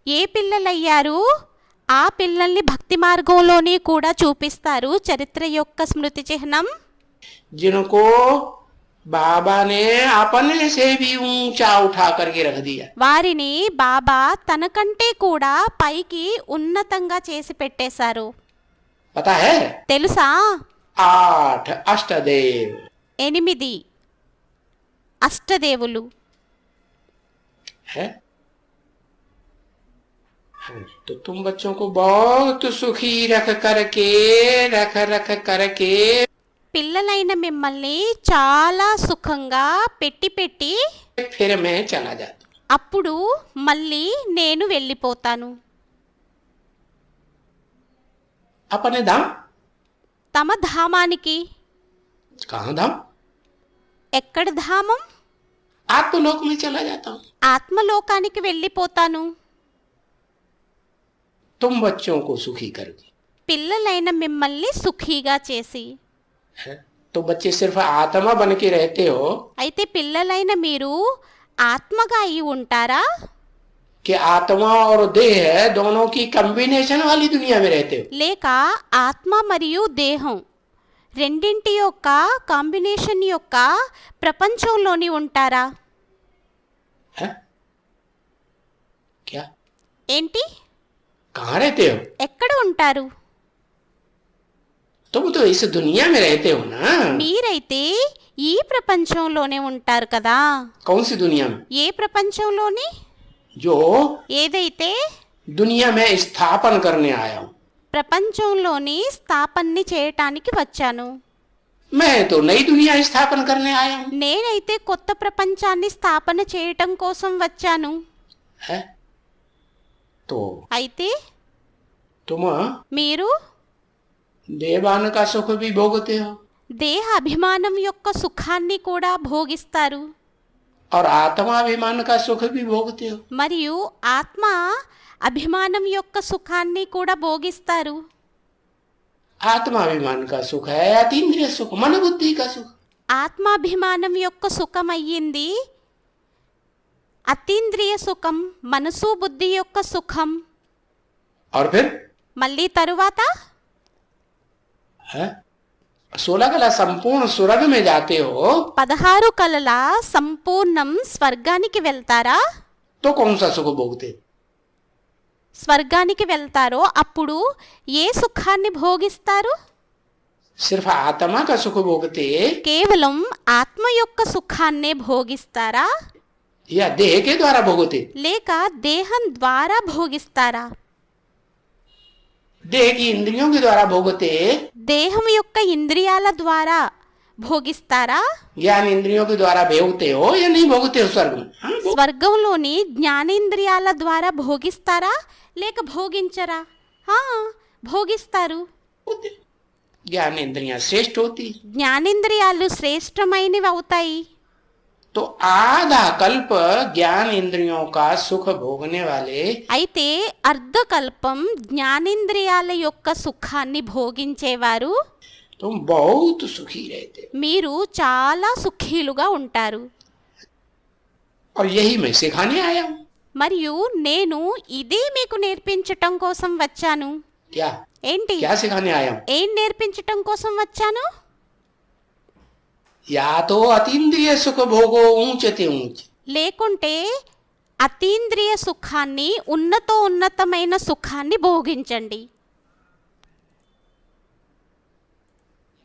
ఏ పిల్లలయ్యారు? ఆ పిల్లల్ని భక్తి మార్గంలోని కూడా చూపిస్తారు చరిత్ర యొక్క స్మృతి చిహ్నం.
जिनको बाबा ने अपने से भी ऊंचा उठा करके रख दिया।
వారిని బాబా తనకంటే కూడా పైకి ఉన్నతంగా చేసి పెట్టేశారు.
पता है?
తెలుసా?
8 अष्टदेव
8 అష్టదేవులు.
है। तो तुम बच्चों को बहुत सुखी रख करके
పిల్లలైన మిమ్మల్ని చాలా సుఖంగా పెట్టి
फिर मैं चला जाता हूँ।
అప్పుడు మళ్ళీ నేను వెళ్ళిపోతాను.
अपने धाम।
తమ ధామానికి.
कहाँ धाम?
ఎక్కడ ధామం?
आत्मलोक में चला जाता हूँ।
ఆత్మలోకానికి వెళ్ళిపోతాను.
तुम बच्चों को सुखी करके।
పిల్లలైన మిమ్మల్ని సుఖీగా చేసి.
है? तो बच्चे सिर्फ आत्मा बन के रहते हो
అయితే పిల్లలైన మీరు ఆత్మగా అయి ఉంటారా?
कि आत्मा और देह दोनों की कॉम्बिनेशन वाली दुनिया में रहते हो?
లేక ఆత్మ మరియు దేహం రెండింటి యొక్క కాంబినేషన్ యొక్క ప్రపంచంలోని ఉంటారా?
है? क्या?
ఏంటి?
कहाँ रहते हो?
ఎక్కడ ఉంటారు?
तुम तो इस दुनिया में रहते हो ना।
మీరైతే ఈ ప్రపంచంలోనే ఉంటారు కదా.
कौन सी दुनिया में?
ఏ ప్రపంచంలోని?
जो
ఏదైతే
दुनिया में स्थापन करने आया हूँ।
ప్రపంచంలోని స్థాపనని చేయటానికి వచ్చాను.
मैं तो नई दुनिया स्थापन करने आया हूँ।
నేనైతే కొత్త ప్రపంచాన్ని స్థాపన చేయటం కోసం వచ్చాను.
है? तो
అయితే
तुम
మీరు
देवान का सुख भी भोगते हो
దేహ అభిమానం యొక్క సుఖాన్ని కూడా భోగిస్తారు.
और आत्माभिमान का सुख भी भोगते हो।
మరియు ఆత్మ అభిమానం యొక్క సుఖాన్ని కూడా భోగిస్తారు.
आत्माभिमान का सुख है अतीन्द्रिय सुख, मन बुद्धि का सुख।
ఆత్మాభిమానం యొక్క సుఖం అయ్యింది అతీంద్రియ సుఖం, మనసు బుద్ధి యొక్క సుఖం.
और फिर
మళ్ళీ తరువాత
16 कला संपूर्ण स्वर्ग में जाते हो
16 కలల సంపూర్ణం స్వర్గానికి వెళ్తారా?
तो कौन सा सुख भोगते?
స్వర్గానికి వెళ్తారో అప్పుడు ఏ సుఖాన్ని భోగిస్తారు?
सिर्फ आत्मा का सुख भोगते
కేవలం ఆత్మ యొక్క సుఖాన్నే భోగిస్తారా
या देह के द्वारा भोगते?
లేక దేహం ద్వారా భోగిస్తారా?
देह की इंद्रियों के द्वारा भोगते,
దేహం యొక్క ఇంద్రియాల ద్వారా భోగిస్తారా?
ज्ञान इंद्रियों के द्वारा भोगते हो या नहीं भोगते हो स्वर्ग में? हाँ,
స్వర్గంలోని జ్ఞానేంద్రియాల ద్వారా భోగిస్తారా లేక భోగించరా? భోగిస్తారు.
भोगते। ज्ञान इंद्रियां श्रेष्ठ होती,
జ్ఞానేంద్రియాలు శ్రేష్టమైనవి అవుతాయి.
तो आधा कल्प ज्ञान इंद्रियों का सुख भोगने वाले
అయితే అర్ధకల్పం జ్ఞానేంద్రియాల యొక్క సుఖాన్ని భోగించేవారు
तुम बहुत सुखी रहते।
మీరు చాలా సుఖీలుగా ఉంటారు.
और यही मैं सिखाने आया हूँ।
మరియు నేను ఇదే మీకు నేర్పించటం కోసం వచ్చాను.
क्या
ఏంటి?
क्या सिखाने आया हूँ?
ఏం నేర్పించటం కోసం వచ్చాను?
या तो अतीन्द्रिय सुख भोगो ऊंचते ऊंच,
లేకుంటే అతీంద్రియ సుఖాన్ని ఉన్నతమైన సుఖాన్ని భోగించండి.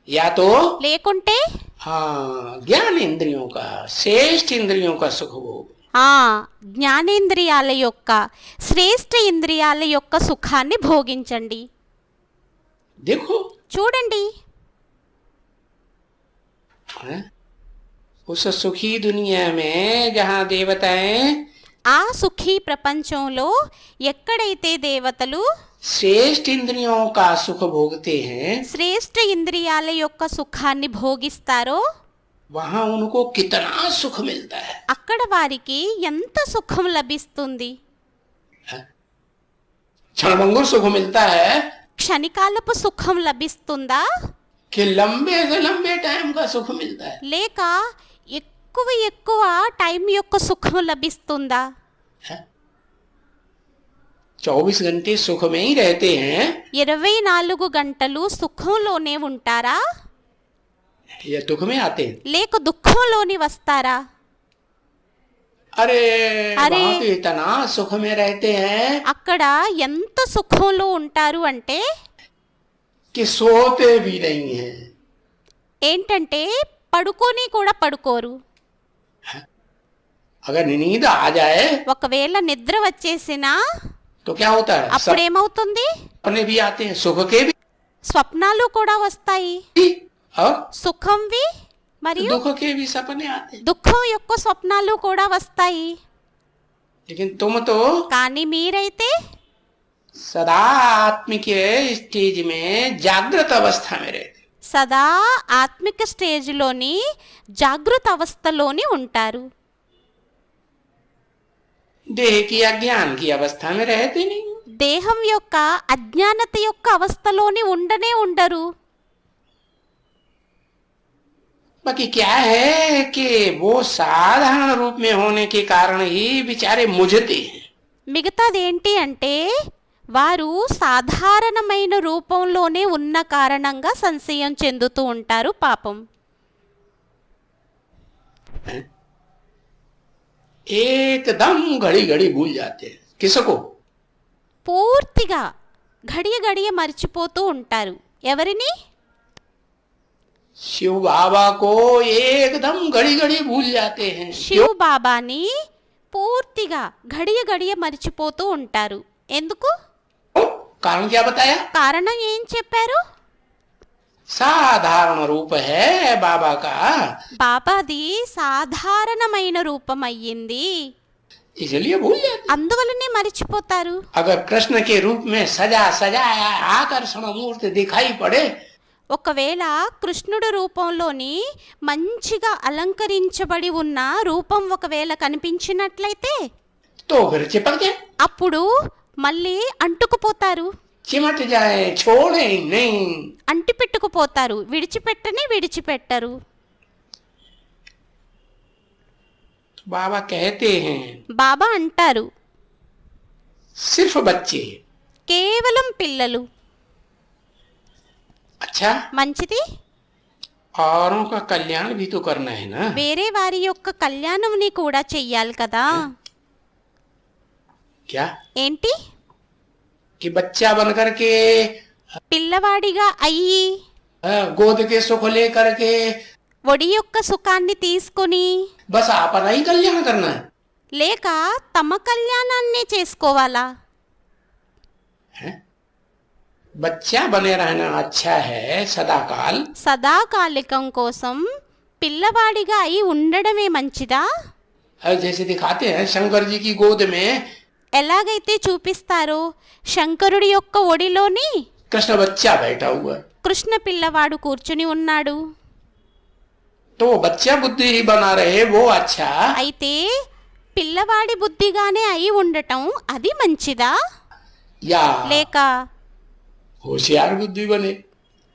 या तो
లేకుంటే
हाँ ज्ञान इंद्रियों का श्रेष्ठ इंद्रियों का सुख भोग।
జ్ఞానేంద్రియాల యొక్క శ్రేష్ఠ ఇంద్రియాల యొక్క సుఖాన్ని భోగించండి.
देखो
చూడండి,
उस सुखी दुनिया में जहाँ देवताएं
ఆ సుఖీ ప్రపంచంలో ఎక్కడైతే దేవతలు
श्रेष्ठ इंद्रियों का सुख भोगते हैं,
శ్రేష్ఠ ఇంద్రియాల యొక్క సుఖాన్ని భోగిస్తారో
वहाँ उनको कितना सुख मिलता है।
అక్కడ వారికి ఎంత సుఖం లభిస్తుంది.
क्षणभंगुर सुख मिलता है
క్షణికాలపు సుఖం లభిస్తుందా
कि लंबे से लंबे टाइम का सुख मिलता है।
లేక ఎక్కువ టైం యొక్క సుఖం లభిస్తుందా?
24 घंटे सुख में ही रहते हैं
24 గంటలు సుఖంలోనే ఉంటారా
या दुख में आते हैं?
లేక దుఃఖంలోని వస్తారా?
अरे
अरे।
वहाँ तो इतना सुख में रहते हैं
అక్కడ ఎంత సుఖంలో ఉంటారు అంటే
कि सोते भी नहीं हैं।
ఏంటంటే పడుకొని కూడా పడుకోరు.
अगर नींद आ जाए
ఒకవేళ నిద్ర వచ్చేసినా
तो क्या होता है?
అప్పుడేమవుతుంది?
सपने भी आते हैं, सुख के
స్వప్నాలు కూడా వస్తాయి,
भी और
సుఖంవి మరియు
दुख के भी सपने आते हैं।
దుఃఖం యొక్క స్వప్నాలు కూడా వస్తాయి.
लेकिन तुम तो
కానీ మీరైతే
सदा आत्मिक स्टेज में जागृत अवस्था में रहते।
సదా ఆత్మిక స్టేజ్లోని జాగృత అవస్థలోని ఉంటారు.
देह की अज्ञान की अवस्था में रहते नहीं।
దేహం యొక్క అజ్ఞానత యొక్క అవస్థలోని ఉండనే ఉండరు.
बाकी क्या है कि वो साधारण रूप में होने के कारण ही बेचारे मुझते हैं।
మిగతాది ఏంటి అంటే వారు సాధారణమైన రూపంలోనే ఉన్న కారణంగా సంశయం చెందుతూ ఉంటారు పాపం.
एकदम घड़ी घड़ी भूल जाते हैं। किसको?
పూర్తిగా గడియ మర్చిపోతూ ఉంటారు. ఎవరిని?
शिव बाबा को एकदम घड़ी घड़ी भूल जाते हैं।
శివ్ బాబాని పూర్తిగా గడియ మర్చిపోతూ ఉంటారు. ఎందుకు?
क्यों? कारण क्या बताया?
కారణం ఏం చెప్పారు?
साधारण रूप है बाबा का,
బాబాది సాధారణమైన రూపం అయ్యింది,
इसलिए भूल जाते।
అందువలనే మర్చిపోతారు.
अगर कृष्ण के रूप में सजा सजाया आकर्षण मूर्ति दिखाई पड़े
ఒకవేళ కృష్ణుడు రూపంలోని మంచిగా అలంకరించబడి ఉన్న రూపం ఒకవేళ కనిపించినట్లయితే
तो फिर चिपक जाए,
అప్పుడు మళ్ళీ అంటుకుపోతారు,
चिमट जाए, छोड़े नहीं।
అంటిపెట్టుకుపోతారు, విడిచిపెట్టరు.
बाबा कहते हैं
బాబా అంటారు
सिर्फ बच्चे।
కేవలం పిల్లలు
अच्छा,
మంచిది
औरों का कल्याण भी तो करना है ना।
వేరే వారి యొక్క కళ్యాణంని కూడా చెయ్యాలి కదా
क्या
ఏంటి
कि बच्चा बन करके
పిల్లవాడిగా అయ్యి
गोद के सुख ले करके
ఒడి యొక్క సుఖాన్ని తీసుకొని
बस अपना ही कल्याण करना है,
లేక తమ కళ్యాణాన్ని చేసుకోవాలా
हैं? बच्चा बने रहना अच्छा है सदाकाल।
సదాకాలికం కోసం పిల్లవాడిగా అయి ఉండడమే మంచిదా
और जैसे दिखाते हैं शंकर जी की गोद में
ఎలాగైతే చూపిస్తారో శంకరుడి యొక్క ఒడిలోని
कृष्ण बच्चा बैठा हुआ है,
కృష్ణ పిల్లవాడు కూర్చుని ఉన్నాడు
तो वो बच्चा बुद्धि ही बना रहे वो अच्छा,
అయితే పిల్లవాడి బుద్ధిగానే అయి ఉండటం అది మంచిదా
या
లేక
होशियार बुद्धि बने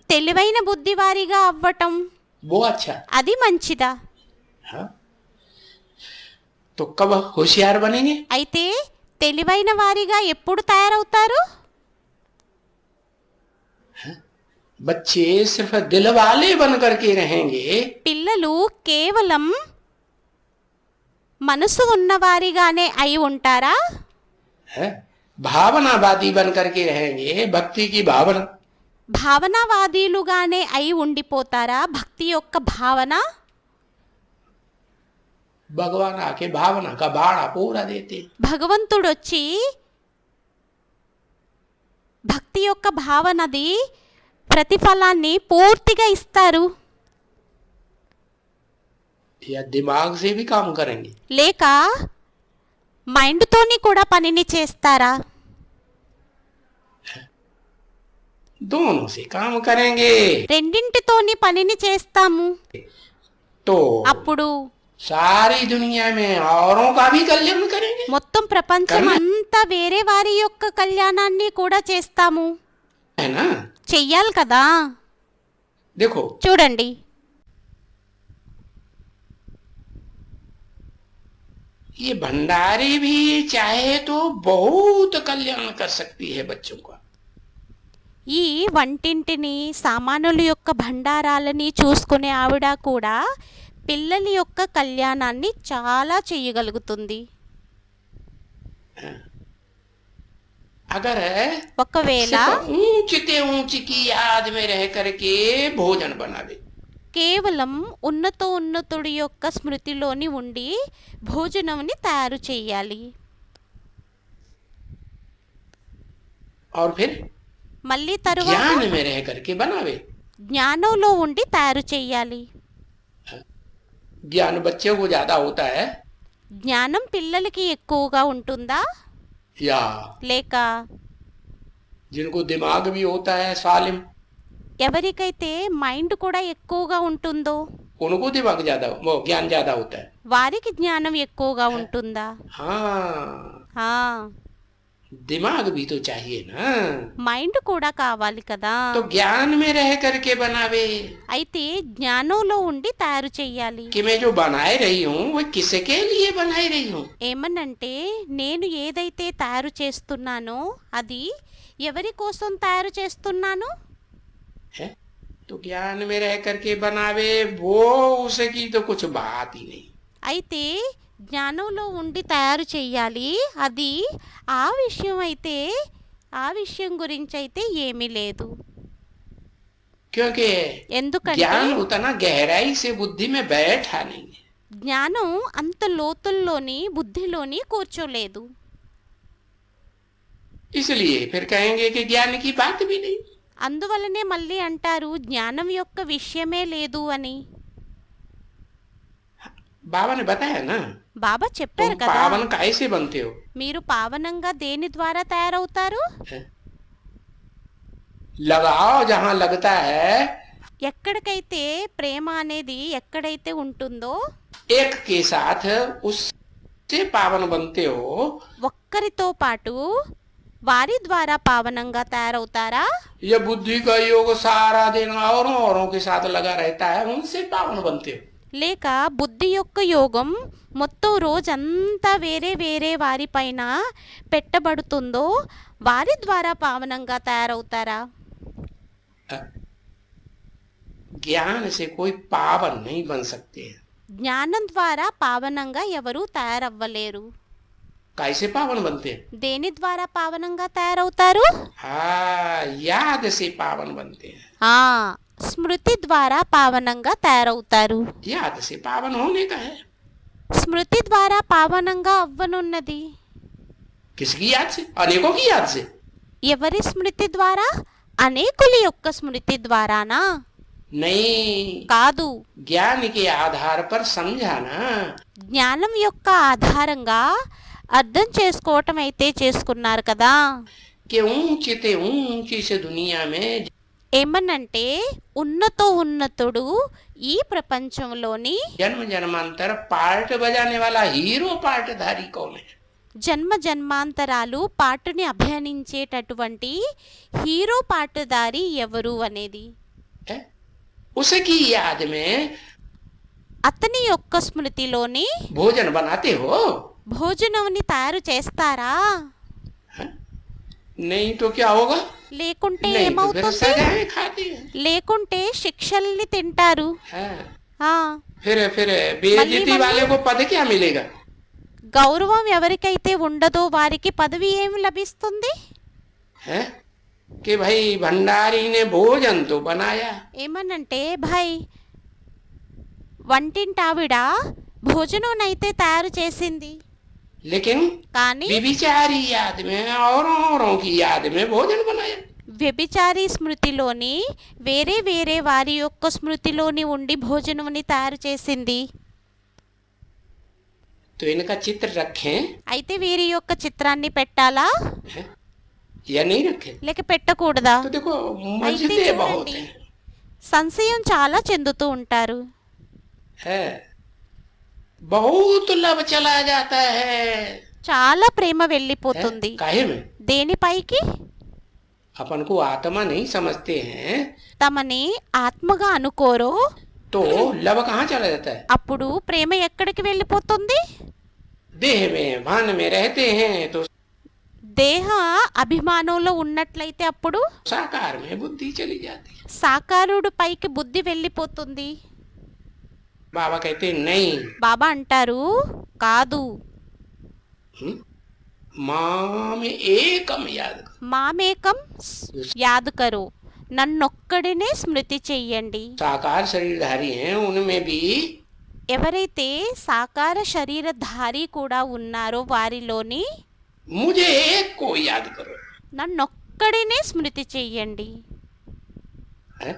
తెలివైన బుద్ధివారిగా అవ్వటం
वो अच्छा।
అది మంచిదా
हाँ? तो कब होशियार बनेंगे?
అయితే తెలివైన వారిగా ఎప్పుడు తయారవుతారు
बच्चे सिर्फ दिल वाले बन करके रहेंगे
పిల్లలు కేవలం మనసు ఉన్నవారిగానే అయి ఉంటారా
है? भावनावादी बन करके रहेंगे, भक्ति की भावना।
భావనావాదీలుగానే అయి ఉండిపోతారా భక్తి యొక్క భావన
भगवान आके भावना का बाड़ा पूरा देते हैं।
భగవంతుడొచ్చి భక్తి యొక్క భావనది ప్రతిఫలాన్ని పూర్తిగా ఇస్తారు
या दिमाग से भी काम करेंगे,
లేక మైండ్తోని కూడా పనిని చేస్తారా
दोनों से काम करेंगे
రెండింటితోని పనిని చేస్తాము
तो
అప్పుడు
सारी दुनिया में औरों का भी कल्याण करेंगे,
మొత్తం ప్రపంచం అంతా వేరే వారి యొక్క కళ్యాణాన్ని కూడా చేస్తాము
है ना।
చెయ్యాలి కదా
देखो
చూడండి
ये भंडारी भी चाहे तो बहुत कल्याण कर सकती है बच्चों का।
ఈ వంటింటిని సామానుల యొక్క భండారాలని చూసుకునే ఆవిడ కూడా పిల్లల యొక్క కళ్యాణాన్ని చాలా చేయగలుగుతుంది
अगर
ఒకవేళ
सिर्फ ऊंचते ऊंच की याद में रह करके भोजन बनावे,
కేవలం ఉన్నతుడి యొక్క స్మృతిలోని ఉండి భోజనంని తయారు చేయాలి
और फिर
మళ్ళీ తరువాత
ज्ञान में रह करके बनावे।
జ్ఞానంలో ఉండి తయారు చేయాలి
ज्ञान बच्चों को ज्यादा होता है
జ్ఞానం పిల్లలకి ఎక్కువగా ఉంటుందా
या
లేక
जिनको दिमाग भी होता है सालिम
ఎవరికైతే మైండ్ కూడా ఎక్కువగా ఉంటుందో
उनको दिमाग ज्यादा, वो ज्ञान ज्यादा होता है।
వారికి జ్ఞానం ఎక్కువగా ఉంటుందా
हाँ, दिमाग भी तो चाहिए ना,
మైండ్ కూడా కావాలి కదా
तो ज्ञान में रह करके बनावे
అయితే జ్ఞానంలో ఉండి తయారు చెయ్యాలి
कि मैं जो बनाए रही हूँ वो किसके लिए बनाई रही हूँ।
ఏమనంటే నేను ఏదైతే తయారు చేస్తున్నానో అది ఎవరి కోసం తయారు చేస్తున్నాను
है तो ज्ञान में रह करके बनावे वो उसकी तो कुछ बात ही नहीं।
అయితే జ్ఞానంలో ఉండి తయారు చెయ్యాలి అది ఆ విషయం అయితే ఆ విషయం గురించి అయితే ఏమీ లేదు
क्योंकि
ఎందుకంటే
ज्ञान उतना गहराई से बुद्धि में बैठा नहीं है।
జ్ఞానం అంత లోతుల్లోని బుద్ధిలోని కూర్చోలేదు
इसलिए फिर कहेंगे कि ज्ञान की बात भी नहीं।
అందువలనే మళ్ళీ అంటారు జ్ఞానం యొక్క విషయమే లేదు అని
बाबा ने बताया ना,
బాబా చెప్పారు
तुम
కదా
पावन कैसे बनते हो।
మీరు పావనంగా దేని ద్వారా తయారవుతారు
लगाओ जहाँ लगता है,
ఎక్కడికైతే ప్రేమ అనేది ఎక్కడైతే ఉంటుందో
एक के साथ उससे पावन बनते हो।
ఒక్కరితో పాటు వారి ద్వారా పావనంగా తయారవుతారా
ये बुद्धि का योग सारा दिन औरों औरों के साथ लगा रहता है, उनसे पावन बनते हो।
లేక బుద్ధి యొక్క యోగం మొత్తం రోజంతా వేరే వేరే వారిపైన పెట్టబడుతుందో వారి ద్వారా పావనంగా తయారవుతారా?
ज्ञान से कोई पावन नहीं बन सकते हैं।
జ్ఞానం ద్వారా పావనంగా ఎవరూ తయారవ్వలేరు.
कैसे पावन बनते हैं?
దేని ద్వారా పావనంగా తయారవుతారు?
हाँ, याद से पावन बनते हैं।
ఆ స్మృతి ద్వారా పావనంగా తయారవుతారు.
याद से पावन होने का है।
స్మృతి ద్వారా పావనంగా అవ్వనున్నది.
किसकी याद से? अनेकों की याद से।
ఎవరి స్మృతి ద్వారా? అనేకుల యొక్క స్మృతి ద్వారానా?
नहीं,
కాదు.
ज्ञान के आधार पर समझाना।
జ్ఞానం యొక్క ఆధారంగా అర్థం చేసుకోవటం అయితే చేసుకున్నారు కదా.
कि ऊंची ते ऊंची से दुनिया में
ఏమనంటే ఉన్నతో ఉన్నతుడు ఈ ప్రపంచంలోని
जन्म जन्मांतर पार्ट बजाने वाला हीरो पार्टधारी कौन है?
జన్మ జన్మాంతరాలు పాటని అభినయించేటటువంటి హీరో పాటదారి ఎవరు అనేది
है? उसकी याद में
అతని యొక్క స్మృతిలోని
भोजन बनाते हो?
భోజనంని తయారు చేస్తారా?
है? नहीं तो क्या होगा?
లేకుంటే
नहीं तो फिर
ఏమవుతుంది?
सजाएं खाते हैं।
లేకుంటే శిక్షల్ని తింటారు.
हाँ,
ఆ
फिर बेइज्जती वाले को पद क्या मिलेगा?
గౌరవం ఎవరికైతే ఉండదో వారికి పదవి ఏమి లభిస్తుంది?
है कि भाई भंडारी ने भोजन तो बनाया,
ఏమనంటే భాయ్ వంటింటావిడ భోజనం అయితే తయారు చేసింది,
लेकिन
కానీ
व्यभिचारी याद में औरों की याद में भोजन बनाया।
వ్యభిచారి స్మృతిలోని వేరే వేరే వారి యొక్క స్మృతిలోని ఉండి భోజనంని తయారు చేసింది.
तो इनका चित्र रखें
అయితే వీరి యొక్క చిత్రాన్ని పెట్టాలా
है? या नहीं रखें?
లేక పెట్టకూడదా?
तो देखो
అయితే
मस्जिदें बहुत
చూడండి,
हैं।
సంశయం చాలా చెందుతూ ఉంటారు.
है, बहुत लब चला जाता है।
చాలా ప్రేమ వెళ్ళిపోతుంది.
काहे में?
దేనిపైకి?
अपन को आत्मा नहीं समझते हैं
తమని ఆత్మగా అనుకోరో
तो लब कहाँ चला जाता है?
అప్పుడు ప్రేమ ఎక్కడికి వెళ్ళిపోతుంది?
देह में भान में रहते हैं तो
దేహ అభిమానంలో ఉన్నట్లయితే అప్పుడు
साकार में बुद्धि चली जाती है।
సాకారుడు పైకి బుద్ధి వెళ్ళిపోతుంది.
बाबा कहते हैं, नहीं,
బాబా అంటారు కాదు,
माँ में एकम याद करो।
మామేకం యాద్ కరో, నన్నొక్కడినే స్మృతి చెయ్యండి.
साकार शरीरधारी हैं उनमें भी
ఎవరైతే సాకార శరీరధారి కూడా ఉన్నారో వారిలోని
मुझे एक को याद करो।
నన్నొక్కడినే స్మృతి చెయ్యండి.
है?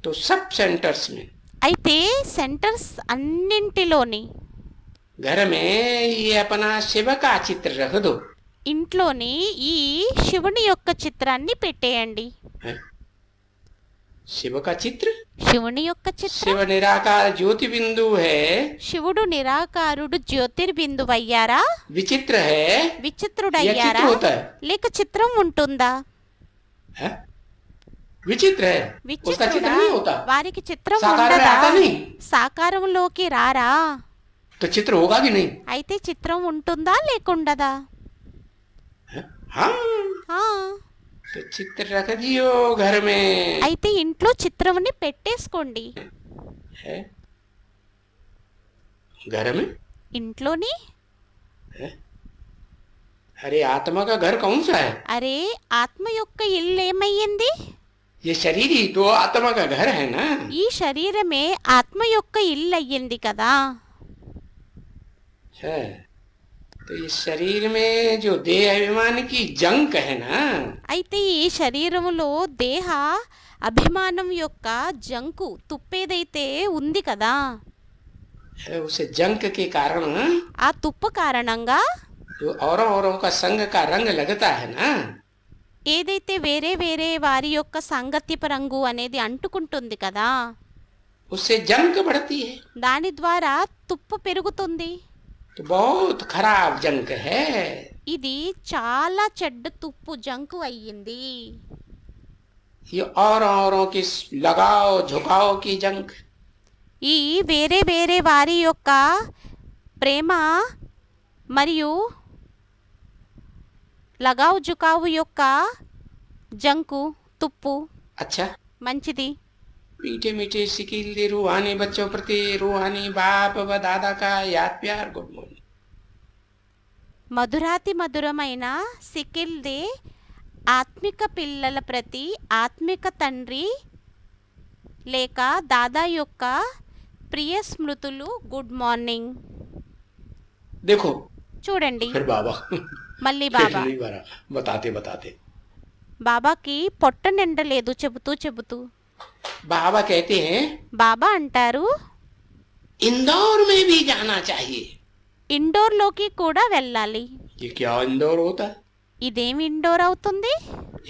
तो सब सेंटर्स में,
అయితే సెంటర్స్ అన్నింటిలోని
घर में ये अपना शिव का चित्र रख दो।
ఇంట్లోని ఈ శివుని యొక్క చిత్రాన్ని పెట్టేయండి.
है? शिव का चित्र,
శివుని యొక్క చిత్రం,
शिव निराकार ज्योति बिंदु है,
శివుడు నిరాకారుడు జ్యోతిర్బిందువయ్యారా?
विचित्र है, या
విచిత్రుడయ్యారా?
चित्र होता है?
లేక చిత్రం ఉంటుందా?
है? विचित्र है, उसका चित्र
విచిత్రుడా?
नहीं होता।
వారికి చిత్రం
साकार में
ఉండదా?
आता नहीं,
సాకారంలోకి రారా?
तो चित्र होगा कि नहीं?
అయితే చిత్రం ఉంటుందా లేకుండదా?
है? हाँ,
ఆ,
तो चित्र रख दियो घर में।
అయితే ఇంట్లో చిత్రంని పెట్టేసుకోండి.
है? घर में?
ఇంట్లోని
है? अरे आत्मा का घर कौन सा है?
అరే ఆత్మ యొక్క ఇల్లు ఏమయ్యింది?
ये शरीर ही तो आत्मा का घर है ना।
ఈ శరీరమే ఆత్మ యొక్క ఇల్లు అయ్యింది కదా.
है, तो इस शरीर में जो देह अभिमान की जंक है ना,
అయితే ఈ శరీరములో దేహ అభిమానం యొక్క జంకు తుప్పేదైతే ఉంది కదా,
है उस जंक के कारण
ఆ తుప్పు కారణంగా
जो औरों का संग का रंग लगता है ना,
ఏదైతే వేరే వేరే వారి యొక్క సాంగత్యపు రంగు అనేది అంటుకుంటుంది కదా,
उससे जंक बढ़ती है।
దాని ద్వారా తుప్పు పెరుగుతుంది.
तो बहुत खराब जंक है।
ఇది చాలా చెడ్డ తుప్పు జంకు అయ్యింది.
ये औरों की लगाव झुकाव की जंक,
ఈ వేరే వేరే వారి యొక్క ప్రేమ మరియు లగావు జుకావు యొక్క జంకు తుప్పు
अच्छा,
మంచిది.
मीठे मीठे शिकिल दे रूहानी बच्चों प्रति रूहानी बाप व दादा का याद प्यार गुड मॉर्निंग।
మధురాతి మధురమైన సికిల్దే ఆత్మిక పిల్లల ప్రతి ఆత్మిక తండ్రి లేక దాదా యొక్క ప్రియ స్మృతులు గుడ్ మార్నింగ్.
देखो
చూడండి
फिर बाबा
మళ్ళీ బాబా.
नहीं भरा, बताते बताते
బాబాకి పొట్ట నిండలేదు చెబుతూ చెబుతూ.
बाबा कहते हैं
బాబా అంటారు
इंदौर में भी जाना चाहिए।
ఇండోర్లోకి కూడా వెళ్ళాలి.
ये क्या इंदौर होता है?
ఇదేం ఇండోర్ అవుతుంది?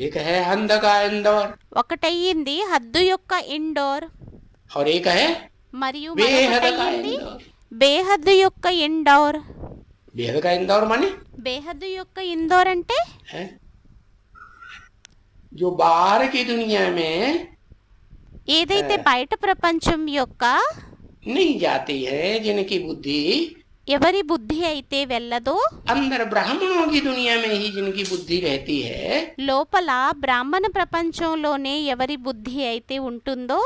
एक है हंद का इंदौर
ఒకటయ్యింది హద్దు యొక్క ఇండోర్,
और एक है
మరియు
बेहद का
మరొకటయ్యింది
इंदौर।
బేహద్దు యొక్క ఇండోర్.
बेहद का इंदौर माने
బేహద్దు యొక్క ఇండోర్ అంటే
है जो बाहर की दुनिया में
ఏదైతే బయట ప్రపంచం యొక్క
नहीं जाती है, जिनकी बुद्धि
ఎవరి బుద్ధి అయితే వెళ్ళదో,
अंदर ब्राह्मणों की दुनिया में ही जिनकी बुद्धि रहती है,
లోపల బ్రాహ్మణ ప్రపంచంలోనే ఎవరి బుద్ధి అయితే ఉంటుందో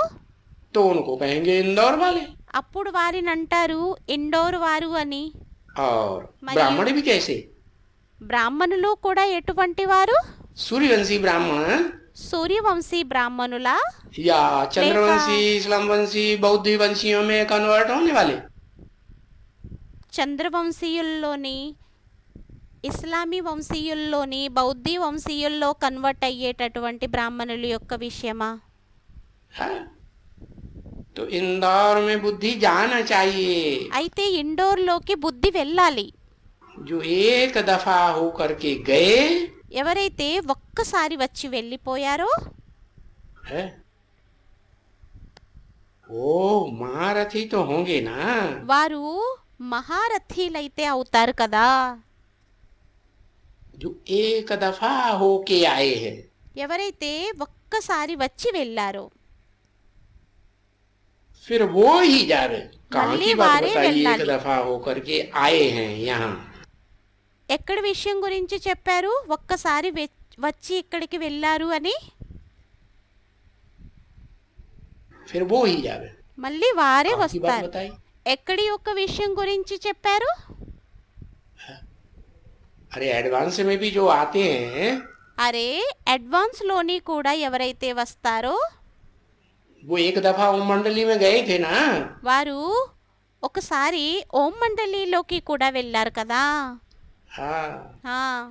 तो उनको कहेंगे इंदौर वाले।
అప్పుడు వారిని అంటారు ఇండోర్ వారు అని.
और
मरी-
ब्राह्मण भी कैसे?
బ్రాహ్మణులు కూడా ఎటువంటి వారు?
सूर्यवंशी ब्राह्मण
సూర్యవంశీ బ్రాహ్మణుల
या चंद्रवंशी, इस्लामवंशी, बौद्ध वंशियों में कन्वर्ट होने वाले।
చంద్రవంశీయుల్లోని, ఇస్లామీ వంశీయుల్లోని, బౌద్ధీ వంశీయుల్లో కన్వర్ట్ అయ్యేటటువంటి బ్రాహ్మణుల యొక్క విషయమా?
हाँ? तो इंदौर में बुद्धि जाना चाहिए।
అయితే ఇండోర్లోకి బుద్ధి వెళ్ళాలి.
जो एक दफा होकर के गए
ఎవరైతే ఒక్కసారి వచ్చి వెళ్ళిపోయారో
है, वो महारथी तो होंगे ना।
వారు మహారథీలైతే అవుతారు కదా.
जो एक दफा होके आए हैं,
ఎవరైతే ఒక్కసారి వచ్చి వెళ్ళారో
फिर वो ही जावे। कहाँ
मल्ली
की बात
वारे
बताइए? एक
वेल्लाली।
दफा होकर के आए हैं यहाँ,
ఎక్కడి విషయం గురించి చెప్పారు? ఒక్కసారి వచ్చి ఇక్కడికి వెళ్ళారు అని.
फिर वो ही जावे।
మళ్ళీ వారే
कहाँ की बात
వస్తారు.
बताई?
ఎక్కడి యొక్క విషయం గురించి చెప్పారు?
अरे एडवांस में भी जो आते हैं,
అరే అడ్వాన్స్లోని కూడా ఎవరైతే వస్తారో
वो एक दफा ओम मंडली में गए थे ना।
వారు ఒకసారి ఓం మండలిలోకి కూడా వెళ్ళారు కదా.
हाँ,
ఆ,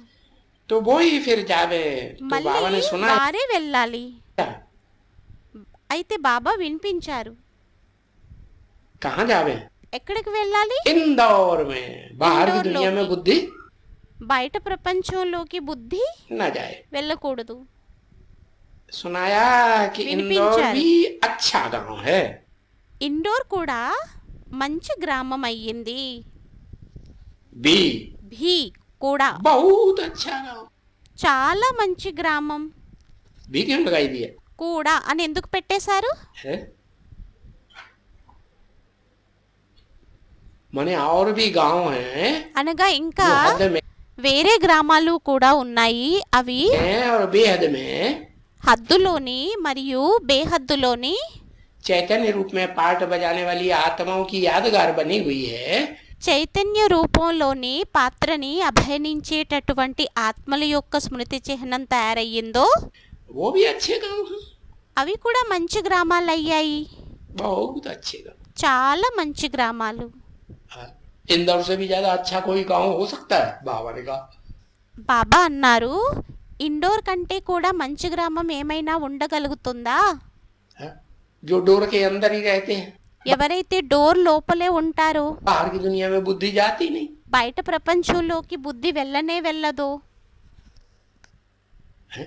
तो वो ही फिर जावे। तो बाबा ने
మళ్ళీ
सुना
వారే వెళ్ళాలి.
क्या?
అయితే బాబా వినిపించారు.
कहाँ जावे?
ఎక్కడికి వెళ్ళాలి?
इंदौर में। बाहर की
इंदौर
दुनिया में
लोग।
बुद्धि
బయట ప్రపంచంలోకి బుద్ధి
न जाए।
వెళ్ళకూడదు.
सुनाया कि इंदौर
विनिपिंचार।
भी अच्छा गांव है।
ఇండోర్ కూడా మంచి గ్రామం అయ్యింది.
बी
భీ కూడా
बहुत अच्छा गांव।
చాలా మంచి గ్రామం.
बी क्यों लगाई दिया
కూడా అని ఎందుకు పెట్టేశారు?
है? माने और भी गांव हैं
అనగా ఇంకా
जो हद में
వేరే గ్రామాలు కూడా ఉన్నాయి. అవి
हैं और बेहद में
హద్దులోని మరియు బేహద్దులోని
चैतन्य रूप में पार्ट बजाने वाली आत्माओं की यादगार बनी हुई है।
చైతన్య రూపంలోని పాత్రని అభినయించేటటువంటి ఆత్మల యొక్క స్మృతి చిహ్నం తయారయ్యిందో
वो भी अच्छे गांव हैं,
అవి కూడా మంచి గ్రామాలు అయ్యాయి.
बहुत अच्छे गांव।
చాలా మంచి గ్రామాలు.
हाँ, इंदौर से भी ज्यादा अच्छा कोई गांव हो सकता है? बाबा ने कहा।
బాబా అన్నారు ఇండోర్ కంటే కూడా మంచి గ్రామం ఏమైనా ఉండగలుగుతుందా?
हाँ, जो डोर के अंदर ही रहते हैं,
ఎవరైతే డోర్ లోపలే ఉంటారో
बाहर की दुनिया में बुद्धि जाती नहीं
బయట ప్రపంచంలోకి బుద్ధి వెళ్ళనే వెళ్ళదో.
है?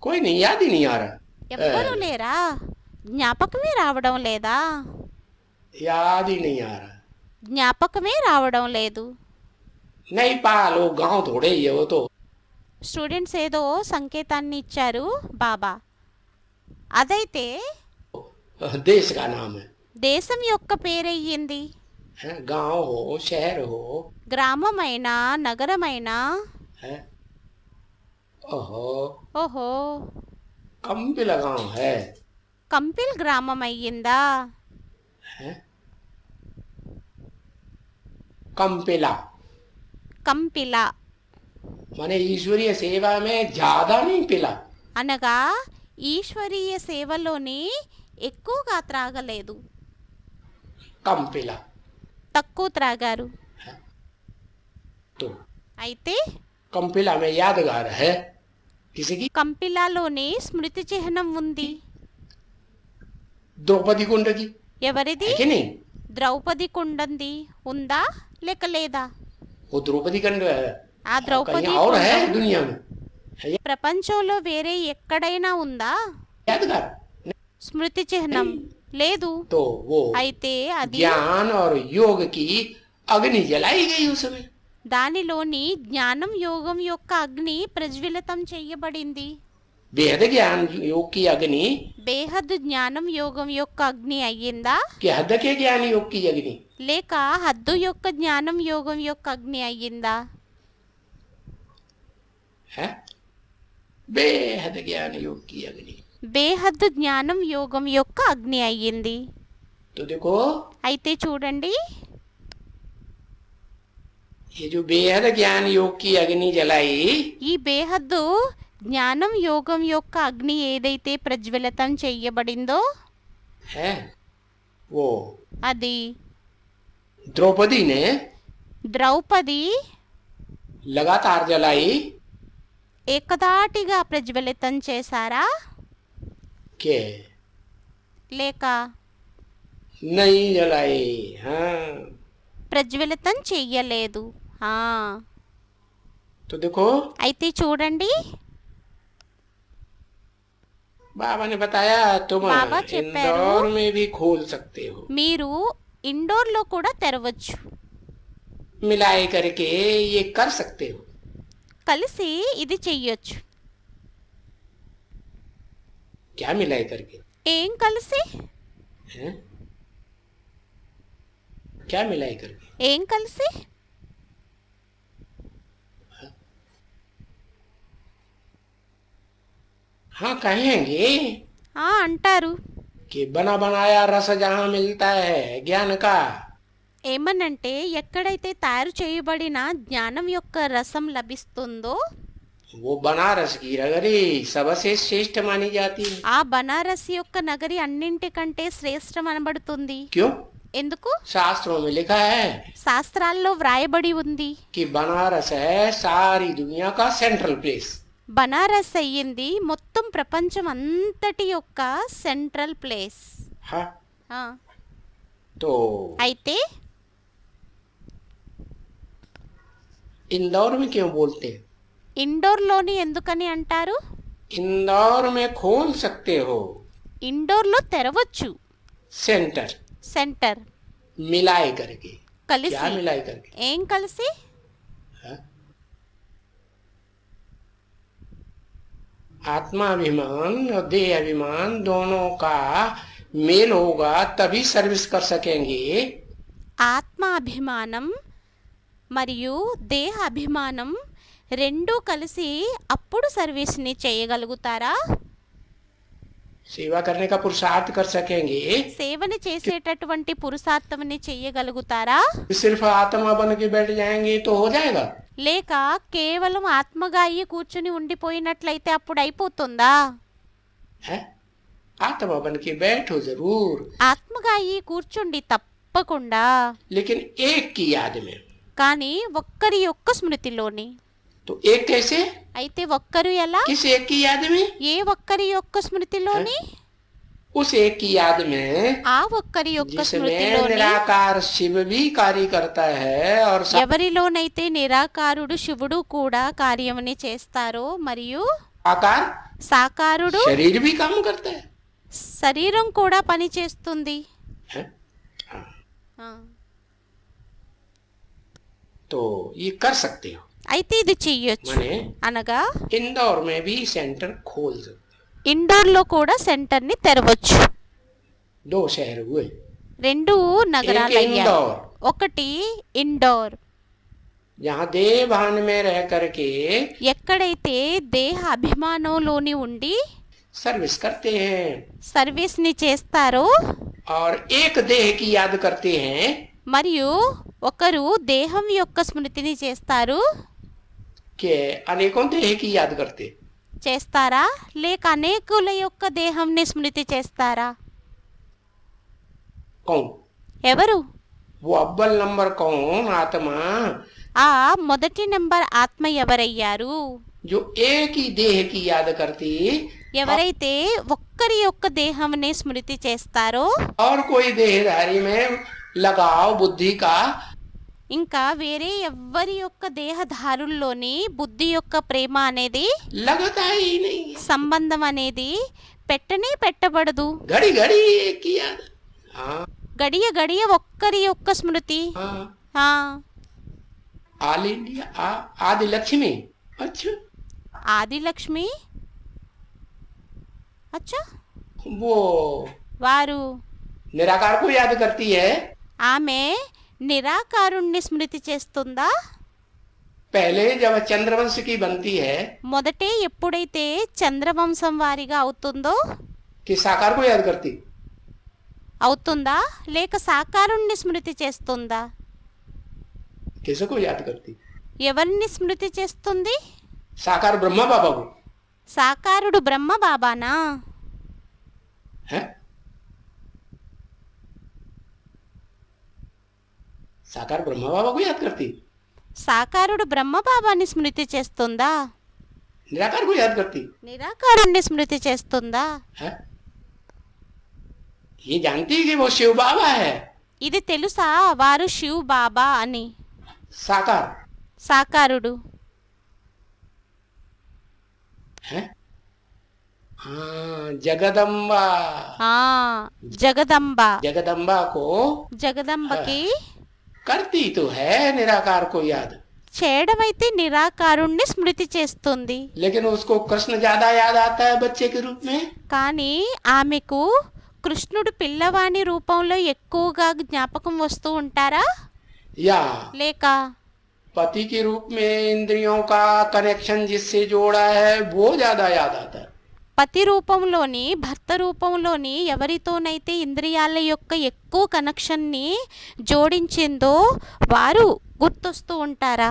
कोई नहीं, याद ही नहीं आ रहा।
ఎవ్వరూ లేరా? జ్ఞాపకమే రావడం లేదా?
याद ही नहीं आ रहा।
జ్ఞాపకమే రావడం లేదు.
नहीं पालो गांव थोड़े ही है वो तो।
స్టూడెంట్స్ ఏదో సంకేతాన్ని ఇచ్చారు బాబా. అదైతే
देश का नाम है,
దేశం యొక్క పేరయ్యింది.
गांव हो शहर हो
గ్రామమైనా నగరమైనా.
है। ओहो,
ఓహో,
कंपिल गांव है,
కంపిల్ గ్రామం అయ్యిందా?
है? कंपिला
కంపిల
माने ईश्वरीय सेवा में ज्यादा नहीं पिला,
అనగా ఈశ్వరీయ సేవలోని ఎక్కువగా త్రాగలేదు,
कंपिला।
తక్కువ త్రాగారు.
तो
అయితే
कंपिला में यादगार है किसी की,
కంపిలాలోని స్మృతి చిహ్నం ఉంది.
द्रौपदी कुंड की,
ఎవరిది?
है कि नहीं?
ద్రౌపది కుండంది ఉందా లేక లేదా?
वो द्रौपदी कुंड
ఆ ద్రౌపది
कहीं और है
కుండం
दुनिया में, है ये
ప్రపంచంలో వేరే ఎక్కడైనా ఉందా?
यादगार?
స్మృతి చిహ్నం లేదు.
तो वो
అయితే అది
ज्ञान और योग की अग्नि जलाई गई उसमें,
దానిలోని జ్ఞానం యోగం యొక్క అగ్ని ప్రజ్వలితం చెయ్యబడింది.
बेहद ज्ञान योग की अग्नि,
బేహద్దు జ్ఞానం యోగం యొక్క అగ్ని అయ్యిందా
कि हद के ज्ञान योग की अग्नि,
లేక హద్దు యొక్క జ్ఞానం యోగం యొక్క అగ్ని అయ్యిందా?
है बेहद ज्ञान योग की अग्नि।
బేహద్దు జ్ఞానం యోగం యొక్క అగ్ని అయ్యింది.
तो देखो
అయితే చూడండి,
ये जो बेहद ज्ञान योग की अग्नि जलाई,
ఈ బేహద్దు జ్ఞానం యోగం యొక్క అగ్ని ఏదైతే ప్రజ్వలితం చెయ్యబడిందో
है वो
అది
द्रौपदी ने
ద్రౌపది
लगातार जलाई,
ఏకదాటిగా ప్రజ్వలితం చేశారా
के
లేక
नहीं जलाई। हाँ,
ప్రజ్వలితం చెయ్యలేదు.
तो देखो
అయితే చూడండి,
बाबा ने बताया तुम
बाबा చెప్పారు,
इंदौर में भी खोल सकते हो,
మీరు ఇండోర్లో కూడా తెరవచ్చు,
मिलाए करके ये कर सकते हो।
కలిసి ఇది చెయ్యొచ్చు.
क्या मिलाए करके?
ఏం కలిసి?
हैं? क्या मिलाए करके?
ఏం కలిసి?
हाँ कहेंगे
అంటారు.
कि बना बनाया रस जहाँ मिलता है ज्ञान का,
ఏమనంటే ఎక్కడైతే తయారు చేయబడిన జ్ఞానం యొక్క రసం లభిస్తుందో
वो बनारस की नगरी सबसे श्रेष्ठ मानी जाती है।
ఆ బనారస్ యొక్క నగరి అన్నింటికంటే శ్రేష్టం అనబడుతుంది.
क्यों?
ఎందుకు?
शास्त्रों में लिखा है
శాస్త్రాల్లో వ్రాయబడి ఉంది,
कि बनारस है सारी दुनिया का सेंट्रल प्लेस।
బనారస్ అయ్యింది మొత్తం ప్రపంచం అంతటి యొక్క సెంట్రల్ ప్లేస్.
हाँ,
ఆ,
तो
అయితే
इंदौर में क्यों बोलते हैं?
ఇండోర్లోని ఎందుకని అంటారు?
इंदौर में खोल सकते हो
ఇండోర్లో తెరవచ్చు,
सेंटर,
సెంటర్
मिलाए करके। क्या
కలిసి.
मिलाए करके?
ఏం కలిసి?
हाँ? आत्माभिमान और देह अभिमान दोनों का मेल होगा तभी सर्विस कर सकेंगे।
ఆత్మాభిమానం మరియు దేహ అభిమానం రెండూ కలిసి అప్పుడు సర్వీస్ని చేయగలుగుతారా?
सेवा करने का पुरुषार्थ कर सकेंगे।
సేవని చేసేటటువంటి పురుషార్థమని చేయగలుగుతారా?
सिर्फ आत्मा बन के बैठ जाएंगे तो हो जाएगा?
లేక కేవలం ఆత్మగా అయ్యి కూర్చుని ఉండిపోయినట్లయితే అప్పుడు అయిపోతుందా?
है? आत्मा बन के बैठो जरूर,
ఆత్మగా అయ్యి కూర్చుండి తప్పకుండా,
लेकिन एक की याद में।
కానీ ఒక్కరి యొక్క స్మృతిలోని.
तो एक कैसे?
అయితే ఒక్కరు ఎలా?
किस एक की याद में?
ఏ ఒక్కరి యొక్క స్మృతిలోని?
उस एक की याद में
ఆ ఒక్కరి యొక్క
जिसमें
స్మృతిలోని
निराकार शिव भी कार्य करता है और
ఎవరిలోనైతే నిరాకారుడు శివుడు కూడా కార్యముని చేస్తారో మరియు
साकार
సాకారుడు
शरीर भी काम करता है।
శరీరం కూడా పని చేస్తుంది.
है? हाँ,
ఆ,
तो ये कर सकते हो।
అయితే ఇది చెయ్యొచ్చు.
माने
అనగా
इंदौर में भी सेंटर खोल सकते।
ఇండోర్లో కూడా సెంటర్ని తెరవచ్చు.
2 शहर हुए।
2 నగరాలు
एक
అయ్యాయి.
इंदौर
ఒకటి ఇండోర్,
जहाँ देवभान में रह करके
ఎక్కడైతే దేహ అభిమానంలోని ఉండి
सर्विस करते हैं
సర్వీస్ని చేస్తారో
और एक देह की याद करते हैं
మరియు ఒకరు దేహం యొక్క స్మృతిని చేస్తారు.
कि अनेकों देह की याद करते।
చేస్తారా లేక అనేకుల యొక్క దేహంని స్మృతి చేస్తారా?
कौन?
ఎవరు?
वो अव्वल नंबर कौन? आत्मा
ఆ మొదటి నెంబర్ ఆత్మ ఎవరయ్యారు?
जो एक ही देह की याद करती
ఎవరైతే ఒక్కరి యొక్క దేహంని స్మృతి చేస్తారో
और कोई देहधारी में लगाव बुद्धि का
ఇంకా వేరే ఎవ్వరి యొక్క దేహధారుల్లోని బుద్ధి యొక్క ప్రేమ అనేది
लगता ही नहीं।
సంబంధం అనేది పెట్టబడదు.
घड़ी घड़ी एक की याद। हाँ
గడియ గడియ ఒక్కరి యొక్క స్మృతి.
हाँ
ఆ,
ऑल इंडिया आदि लक्ष्मी। अच्छा
ఆదిలక్ష్మి. అచ్చా,
वो
వారు
निराकार को याद करती है।
ఆమె నిరాకారుణ్ణి స్మృతి చేస్తుందా?
पहले जब चंद्रवंश की बनती है
మొదటే ఎప్పుడైతే చంద్రవంశం వారిగా అవుతుందో
कि साकार को याद करती।
అవుతుందా లేక సాకారుణ్ణి స్మృతి చేస్తుందా?
किसको याद करती?
ఎవరిని స్మృతి చేస్తుంది?
साकार ब्रह्मा बाबा को
సాకారుడు బ్రహ్మ బాబానా?
है। साकार ब्रह्मा बाबा को याद करती,
సాకారుడు బ్రహ్మ బాబాని స్మృతి చేస్తుందా?
निराकार को याद करती
నిరాకారుణ్ణి స్మృతి చేస్తుందా?
है। ये जानती कि वो शिव बाबा है।
ఇది తెలుసా వారు శివ్ బాబా అని?
साकार
సాకారుడు.
है। हाँ जगदम्बा।
ఆ జగదంబ.
जगदम्बा को
జగదంబకి
करती तो है निराकार को याद,
చేయడమైతే నిరాకారుణ్ణి స్మృతి చేస్తుంది.
लेकिन उसको कृष्ण ज्यादा याद आता है बच्चे के रूप में।
కానీ ఆమెకు కృష్ణుడు పిల్లవాని రూపంలో ఎక్కువగా జ్ఞాపకం వస్తూ ఉంటారా
या
లేక
पति के रूप में इंद्रियों का कनेक्शन जिससे जोड़ा है वो ज्यादा याद आता है।
పతి రూపంలోని భర్త రూపంలోని ఎవరితోనైతే ఇంద్రియాల యొక్క ఎక్కువ కనెక్షన్ని జోడించిందో వారు గుర్తొస్తూ ఉంటారా?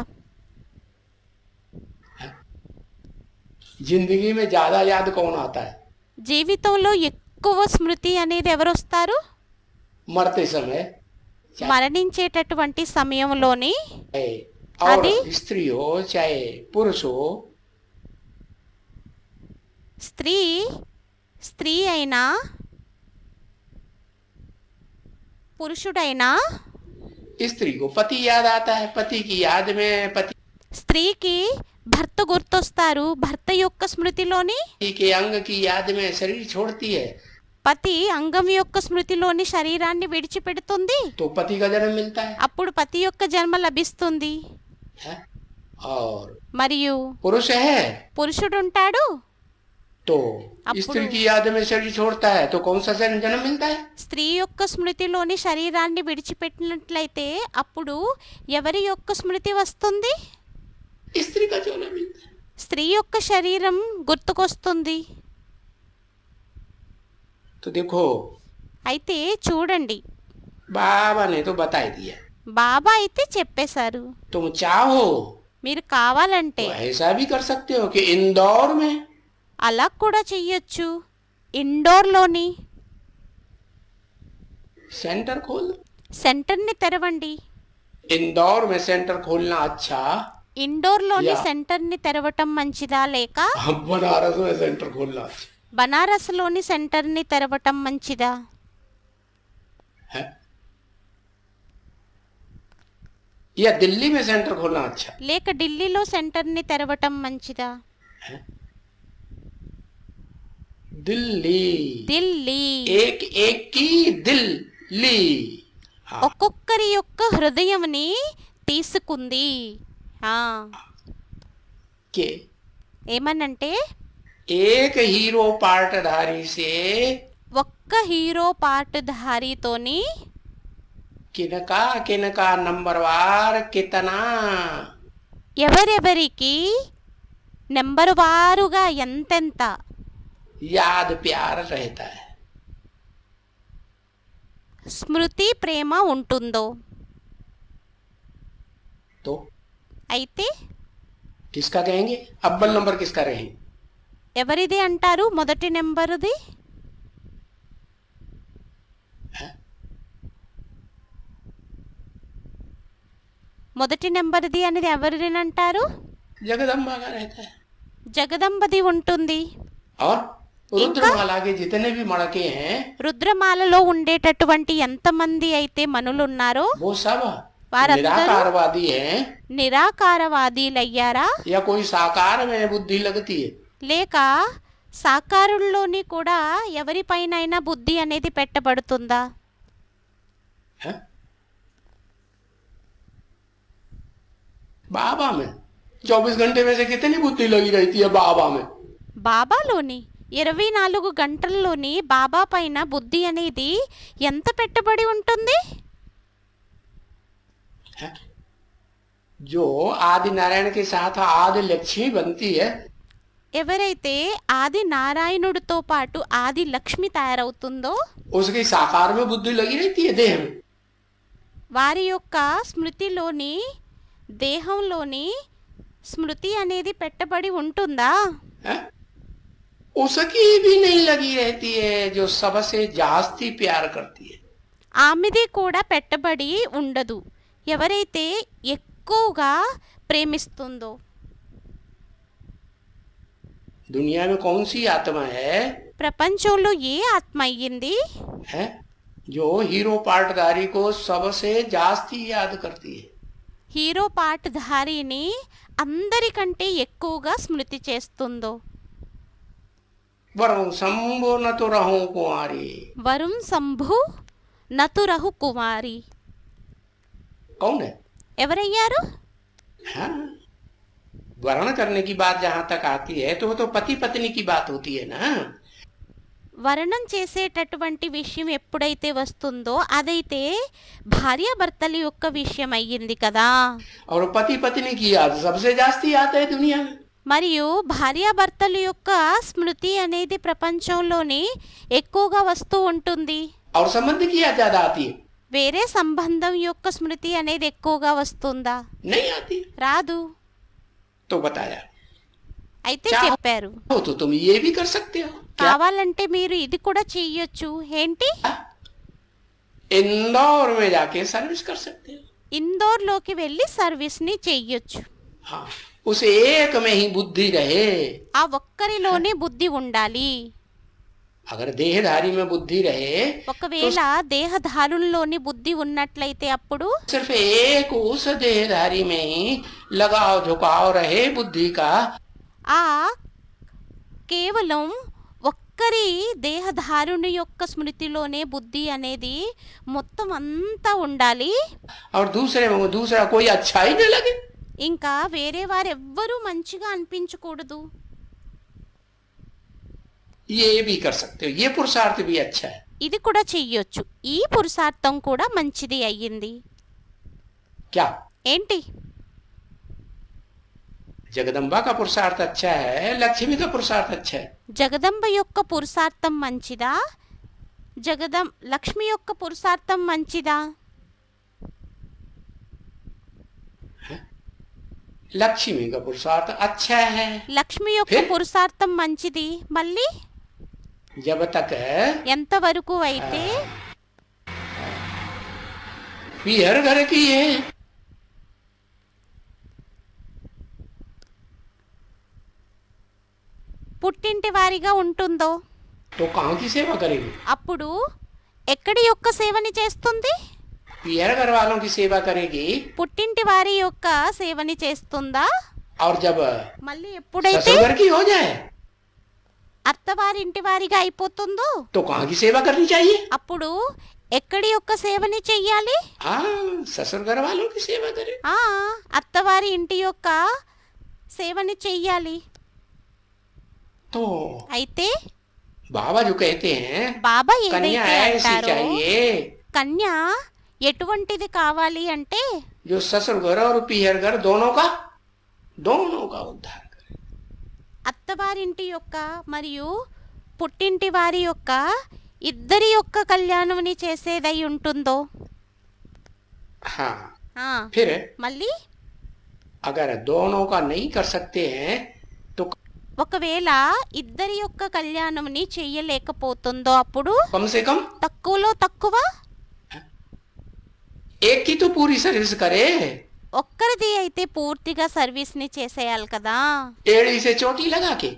जिंदगी में ज्यादा याद कौन आता है?
జీవితంలో ఎక్కువ స్మృతి అనేది ఎవరొస్తారు?
मरते समय
మరణించేటటువంటి సమయంలోని
चाहे और
आदि?
स्त्री हो चाहे पुरुष हो,
స్త్రీ అయినా పురుషుడైనా
स्त्री को पति याद आता है। पति की याद में पति
స్త్రీకి భర్త గుర్తొస్తారు. భర్త యొక్క స్మృతిలోని
के अंग की याद में शरीर छोड़ती है
పతి అంగం యొక్క స్మృతిలోని శరీరాన్ని విడిచిపెడుతుంది.
तो पति का जन्म मिलता है,
అప్పుడు పతి యొక్క జన్మ లభిస్తుంది.
है? और
మరియు
पुरुष है
పురుషుడుంటాడు.
तो
अప్పుడు-
स्त्री की याद में शरीर छोड़ता है तो कौन सा जन्म मिलता है?
స్త్రీ యొక్క స్మృతిలోని శరీరాన్ని విడిచిపెట్టినట్లయితే అప్పుడు ఎవరి యొక్క స్మృతి వస్తుంది?
स्त्री का जन्म मिलता है।
స్త్రీ యొక్క శరీరం గుర్తుకొస్తుంది.
तो देखो
అయితే చూడండి,
बाबा ने तो बता ही दिया।
బాబా అయితే చెప్పేశారు.
तुम चाहो
మీరు కావాలంటే
तो ऐसा भी कर सकते हो कि इंदौर में
అలా కూడా చెయ్యొచ్చు. ఇండోర్లోని
सेंटर खोल।
సెంటర్ని తెరవండి.
इंदौर में सेंटर खोलना अच्छा,
ఇండోర్లోని
యా.
సెంటర్ని తెరవటం మంచిదా లేక
बनारस में सेंटर खोलना अच्छा
బనారస్లోని సెంటర్ని తెరవటం మంచిదా?
है, या दिल्ली में सेंटर खोलना अच्छा
లేక ఢిల్లీలో సెంటర్ని తెరవటం మంచిదా?
है? दिल्ली
ఢిల్లీ
एक एक की दिल्ली। हाँ,
ఒక్కొక్కరి యొక్క హృదయంని తీసుకుంది. ఆ,
कि
ఏమనంటే
एक हीरो पार्टधारी से
ఒక్క హీరో పాటధారితోని
किनका किनका नंबरवार कितना
ఎవరెవరికి నెంబర్ వారుగా ఎంతెంత
याद प्यार रहता है।
స్మృతి ప్రేమ ఉంటుందో
तो
అయితే
किसका कहेंगे? अव्वल नंबर किसका रहेंगे?
ఎవరిది అంటారు? మొదటి నెంబరుది. మొదటి నెంబర్ది అనేది ఎవరిని అంటారు?
जगदम्बा का रहता है।
జగదంబది ఉంటుంది.
और रुद्रमाला के जितने भी मड़के हैं
రుద్రమాలలో ఉండేటటువంటి ఎంతమంది అయితే మనులున్నారో
वो सब
వారందరూ
निराकारवादी हैं
నిరాకారవాదీలయ్యారా?
या कोई साकार में बुद्धि लगती है?
లేక సాకారుల్లోని కూడా ఎవరిపైనైనా బుద్ధి అనేది పెట్టబడుతుందా?
हैं? बाबा में 24 घंटे में से कितनी बुद्धि लगी रहती है बाबा में?
బాబాలోని 24 గంటల్లోని బాబా పైన బుద్ధి అనేది ఎంత పెట్టబడి ఉంటుంది?
हैं? जो आदि नारायण के साथ आदि लक्ष्मी बनती है
ఎవరైతే ఆది నారాయణుడితో పాటు ఆది లక్ష్మి తయారవుతుందో
उसकी साकार में बुद्धि लगी रहती है देह में।
వారి యొక్క స్మృతిలోని దేహంలోని స్మృతి అనేది పెట్టబడి ఉంటుందా?
हैं? उसकी भी नहीं लगी रहती है जो सबसे जास्ती प्यार करती है।
ఆమెది కూడా పెట్టబడి ఉండదు ఎవరైతే ఎక్కువగా ప్రేమిస్తుందో.
दुनिया में कौन सी आत्मा है
ప్రపంచంలో ఏ ఆత్మ అయ్యింది
है जो हीरो पार्टधारी को सबसे जास्ती याद करती है?
హీరో పాటధారిని అందరికంటే ఎక్కువగా స్మృతి చేస్తుందో?
वरुण शंभो न तो रहूं कुंवारी।
వరుణ్ శంభు నతురహు కుమారి
कौन है?
ఎవరయ్యారు?
हाँ? वर्ण करने की बात जहां तक आती है तो वो तो पति पत्नी की बात होती है ना।
వర్ణం చేసేటటువంటి విషయం ఎప్పుడైతే వస్తుందో అదైతే భార్యాభర్తల యొక్క విషయం అయ్యింది కదా.
और पति पत्नी की याद सबसे जास्ती आता है दुनिया में।
మరియు భార్యాభర్తల యొక్క స్మృతి అనేది ప్రపంచంలోని ఎక్కువగా వస్తూ ఉంటుంది.
और संबंध की याद ज्यादा आती है?
వేరే సంబంధం యొక్క స్మృతి అనేది ఎక్కువగా వస్తుందా?
नहीं आती।
రాదు.
तो बताया
అయితే
क्या
చెప్పారు
हो तो तुम ये भी कर सकते हो। क्या?
కావాలంటే మీరు ఇది కూడా చెయ్యొచ్చు. ఏంటి?
इंदौर में जाके सर्विस कर सकते हो।
ఇందోర్లోకి వెళ్ళి సర్వీస్ని చెయ్యొచ్చు.
हाँ, उस एक में ही बुद्धि रहे।
ఆ ఒక్కరిలోనే బుద్ధి ఉండాలి.
अगर देहधारी में बुद्धि रहे
ఒకవేళ దేహధారుల్లోని బుద్ధి ఉన్నట్లయితే అప్పుడు
सिर्फ एक उस देहधारी में ही लगाव झुकाव रहे बुद्धि का।
ఆ కేవలం ఒక్కరి దేహధారుని యొక్క స్మృతిలోనే బుద్ధి అనేది మొత్తం అంతా ఉండాలి.
और दूसरे में दूसरा कोई अच्छा ही नहीं लगे।
ఇంకా వేరే వారెవ్వరూ మంచిగా అనిపించకూడదు.
ये भी कर सकते हो। ये पुरुषार्थ भी अच्छा है।
ఇది కూడా చెయ్యొచ్చు. ఈ పురుషార్థం కూడా మంచిది అయ్యింది.
क्या?
ఏంటి?
जगदम्बा का पुरुषार्थ अच्छा है, लक्ष्मी का पुरुषार्थ अच्छा है।
జగదంబ యొక్క పురుషార్థం మంచిదా? లక్ష్మి యొక్క పురుషార్థం మంచిదా?
लक्ष्मी का पुरुषार्थ अच्छा है
లక్ష్మి యొక్క
ఫిర్?
పురుషార్థం మంచిది. మళ్ళీ
जब तक
ఎంతవరకు అయితే
हर घर की है।
పుట్టింటి వారిగా ఉంటుందో
तो कहाँ की सेवा करेगी?
అప్పుడు ఎక్కడి యొక్క సేవని చేస్తుంది?
पीहर घर वालों की सेवा करेगी।
పుట్టింటి వారి యొక్క సేవని చేస్తుందా?
और जब
మళ్ళీ ఎప్పుడైతే
ससुर घर की हो जाए
అత్తవారింటి వారిగా అయిపోతుందో
तो कहाँ की सेवा करनी चाहिए?
అప్పుడు ఎక్కడి యొక్క సేవని చెయ్యాలి?
हाँ, ससुर घर वालों की सेवा करे।
ఆ అత్తవారి ఇంటి యొక్క సేవని చెయ్యాలి.
तो
అయితే
बाबा जो कहते हैं
బాబా
कन्या
ఏదైతే
ऐसी
అంటారో
चाहिए
కన్య ఎటువంటిది కావాలి అంటే
जो ससुर घर और पीहर घर दोनों का उद्धार करे।
అత్తవారింటి యొక్క మరియు పుట్టింటి వారి యొక్క ఇద్దరి యొక్క కళ్యాణముని చేసేదై ఉంటుందో.
हाँ
ఆ,
फिर
మళ్ళీ
अगर दोनों का नहीं कर सकते हैं तो
ఒకవేళ ఇద్దరి యొక్క కళ్యాణముని చెయ్యలేకపోతుందో అప్పుడు
कम से कम
తక్కువలో తక్కువ
एक की तो पूरी सर्विस करे।
ఒక్కరిది అయితే పూర్తిగా సర్వీస్ని చేసేయాలి కదా.
एड़ी से चोटी लगा के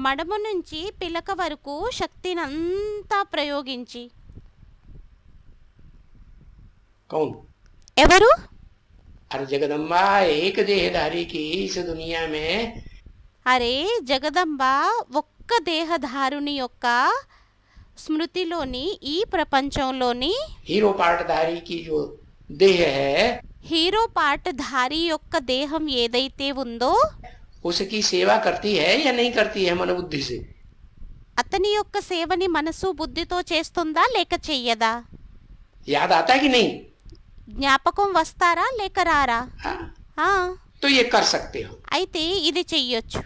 మడమ నుంచి పిలక వరకు శక్తిని అంతా ప్రయోగించి.
कौन?
ఎవరు?
अरे जगदम्बा एक देहधारी की इस दुनिया में
అరే జగదంబ ఒక్క దేహధారుని యొక్క స్మృతిలోని ఈ ప్రపంచంలోని
हीरो पार्टधारी की जो देह है
హీరో పాటధారి యొక్క దేహం ఏదైతే ఉందో
उसकी सेवा करती है या नहीं करती है मन बुद्धि से?
అతని యొక్క సేవని మనసు బుద్ధితో చేస్తుందా లేక చెయ్యదా?
याद आता है कि नहीं?
జ్ఞాపకం వస్తారా లేక రారా?
हाँ,
ఆ,
तो ये कर सकते हो।
అయితే ఇది చెయ్యొచ్చు.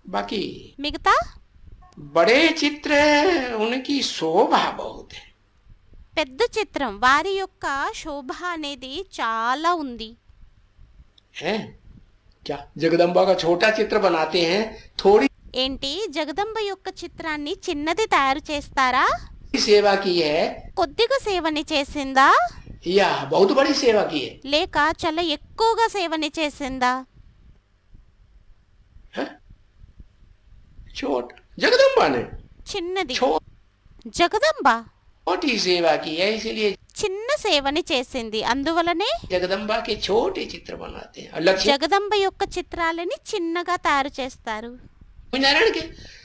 बाकी
మిగతా
बड़े चित्र उनकी शोभा बहुत है।
పెద్ద చిత్రం వారి యొక్క శోభ అనేది చాలా ఉంది.
हैं? क्या जगदम्बा का छोटा चित्र बनाते हैं? थोड़ी
ఏంటి జగదంబ యొక్క చిత్రాన్ని చిన్నది తయారు చేస్తారా?
सेवा की है
కొద్దిగా సేవని చేసిందా
या बहुत बड़ी सेवा की है?
లేక చాలా ఎక్కువగా సేవని చేసిందా?
हैं? छोट जगदम्बा ने
చిన్నది.
छोटी
జగదంబ
सेवा की है, इसलिए
చిన్న సేవని చేసింది. అందువలనే
जगदम्बा के छोटे चित्र बनाते हैं। और लक्ष्मी
జగదంబ యొక్క చిత్రాలని చిన్నగా తయారు చేస్తారు.
नारायण के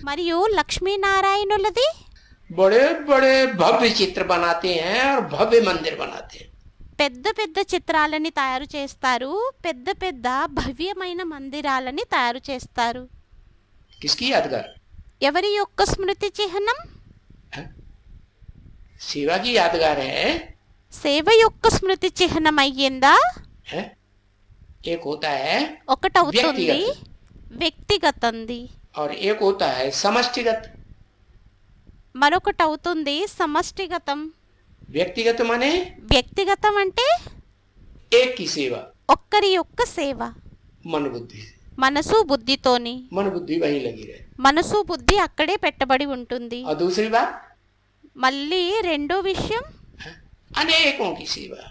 మరియు లక్ష్మీనారాయణులది
बड़े बड़े भव्य चित्र बनाते हैं और भव्य मंदिर बनाते हैं।
పెద్ద పెద్ద చిత్రాలని తయారు చేస్తారు, పెద్ద పెద్ద భవ్యమైన మందిరాలని తయారు చేస్తారు.
किसकी यादगार?
ఎవరి యొక్క స్మృతి చిహ్నం?
हैं? सेवा की यादगार है।
సేవ యొక్క స్మృతి చిహ్నం అయ్యిందా?
हैं? एक होता है
ఒకటవుతుంది వ్యక్తిగతంది,
और एक होता है समष्टिगत।
మరొకటవుతుంది సమష్టిగతం.
व्यक्तिगत माने
వ్యక్తిగతం అంటే
एक की सेवा
ఒక్కరి యొక్క సేవ
मन बुद्धि से।
మనసు బుద్ధితోని.
मन बुद्धि वहीं लगी रहे।
మనసు బుద్ధి అక్కడే పెట్టబడి ఉంటుంది.
और दूसरी बात
మళ్ళీ రెండో విషయం
हैं? अनेकों की सेवा।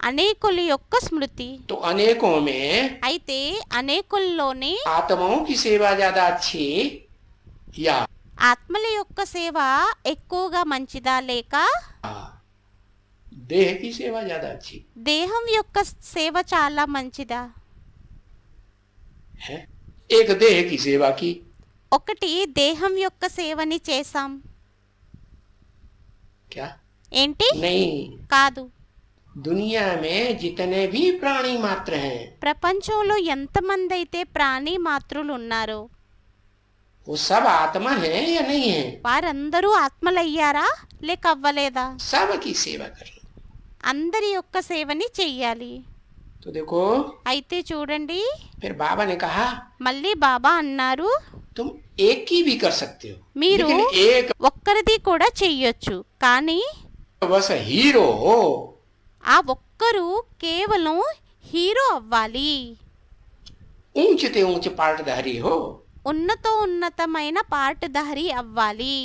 అనేకుల యొక్క స్మృతి.
तो अनेकों में
అయితే అనేకుల్లోని
आत्माओं की सेवा ज्यादा अच्छी या
ఆత్మల యొక్క సేవ ఎక్కువగా మంచిదా లేక
देह की सेवा ज्यादा अच्छी
దేహం యొక్క సేవ చాలా మంచిదా?
है? एक देह की सेवा की,
ఒకటి దేహం యొక్క సేవని చేశాం.
क्या
ఏంటి?
नहीं?
కాదు.
दुनिया में जितने भी प्राणी मात्र हैं
ప్రపంచంలో ఎంతమంది అయితే ప్రాణి మాత్రులు ఉన్నారో
वो सब आत्मा है या नहीं है?
వారందరూ ఆత్మలయ్యారా లేక అవ్వలేదా?
सब की सेवा करना।
అందరి యొక్క సేవని చెయ్యాలి.
तो देखो
అయితే చూడండి,
फिर बाबा ने कहा
మళ్ళీ బాబా అన్నారు,
तुम एक की भी कर सकते हो,
మీరు
लेकिन एक
ఒక్కరిది కూడా చెయ్యొచ్చు, కానీ
बस हीरो हो।
ఆ ఒక్కరు కేవలం హీరో అవ్వాలి,
ऊंचते ऊंच पाटधारी हो।
ఉన్నతమైన పాటధారి అవ్వాలి.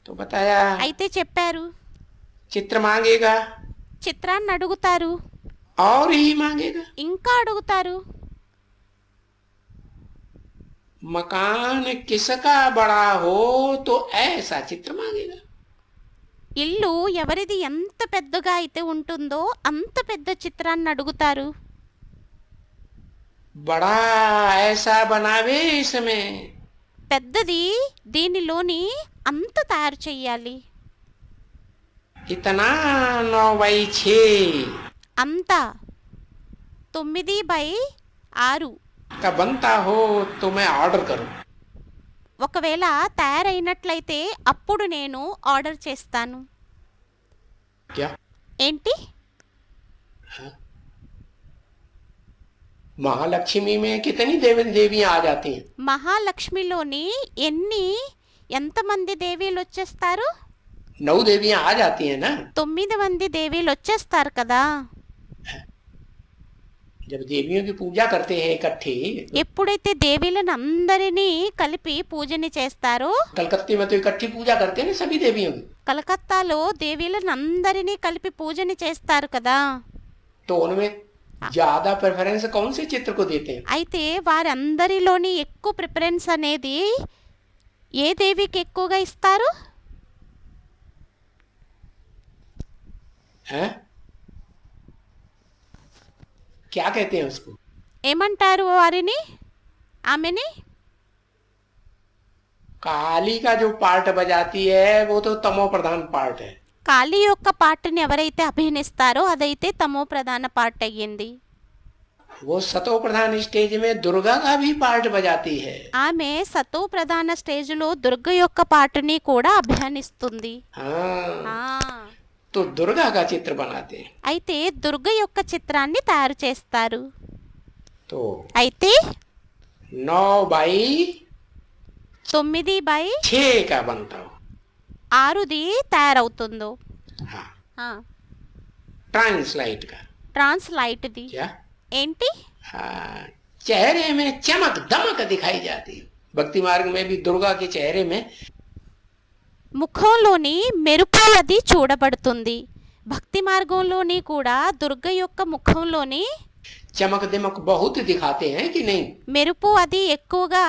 तो बताया
అయితే చెప్పారు,
चित्र मांगेगा
చిత్రాన్ని అడుగుతారు,
और ही मांगेगा।
ఇంకా అడుగుతారు.
मकान किसका बड़ा हो तो ऐसा चित्र मांगेगा।
ఇల్లు ఎవరిది ఎంత పెద్దగా అయితే ఉంటుందో అంత పెద్ద చిత్రాన్ని అడుగుతారు.
बड़ा ऐसा बनावे इसमें
పెద్దది దీనిలోని అంత తయారు చెయ్యాలి,
इतना 9/6
అంతా 9/6
का बनता हो तो मैं ऑर्डर करूं।
ఒకవేళ తయారైనట్లయితే అప్పుడు నేను ఆర్డర్ చేస్తాను.
क्या?
ఏంటి?
महालक्ष्मी में कितनी देवी देवियां आ जाती हैं?
మహాలక్ష్మిలోని ఎంతమంది దేవీలు వచ్చేస్తారు?
9 देवियां आ जाती हैं ना।
9 మంది దేవీలు వచ్చేస్తారు కదా.
जब देवियों की पूजा करते हैं इकट्ठे,
ఎప్పుడైతే దేవీలను అందరినీ కలిపి పూజని చేస్తారో,
कलकत्ते में तो इकट्ठी पूजा करते हैं ना सभी देवियों की,
కలకత్తాలో దేవీలను అందరినీ కలిపి పూజని చేస్తారు కదా.
तो उनमें ज्यादा प्रेफरेंस कौन से चित्र को देते हैं?
అయితే వారందరిలోని ఎక్కువ ప్రిఫరెన్స్ అనేది ఏ దేవికి ఎక్కువగా ఇస్తారు?
हैं? क्या कहते हैं उसको?
ఏమంటారు వారిని, ఆమెని?
काली का जो पार्ट बजाती है वो तो तमो प्रधान पार्ट है।
కాళీ యొక్క పాటని ఎవరైతే అభినయిస్తారో అదైతే తమో ప్రధాన పాట అయ్యింది.
वो सतो प्रधान स्टेज में दुर्गा का भी पार्ट बजाती है।
ఆమె సతో ప్రధాన స్టేజ్లో దుర్గ యొక్క పాటని కూడా అభినయిస్తుంది.
हाँ,
ఆ,
तो दुर्गा का चित्र बनाते हैं।
అయితే దుర్గ యొక్క చిత్రాన్ని తయారు చేస్తారు.
तो
అయితే
9/6 का बनता हो।
9/6 తయారవుతుందో.
हाँ, ट्रांसलाइट का
ట్రాన్స్లైట్ది
क्या?
ఏంటి?
हाँ, चेहरे में चमक दमक दिखाई जाती है। भक्ति मार्ग में भी दुर्गा के चेहरे में
ముఖంలోని మెరుపు అది చూడబడుతుంది. భక్తి మార్గంలోని కూడా దుర్గ యొక్క ముఖంలోని
चमक दमक बहुत दिखाते हैं कि नहीं?
మెరుపు అది ఎక్కువగా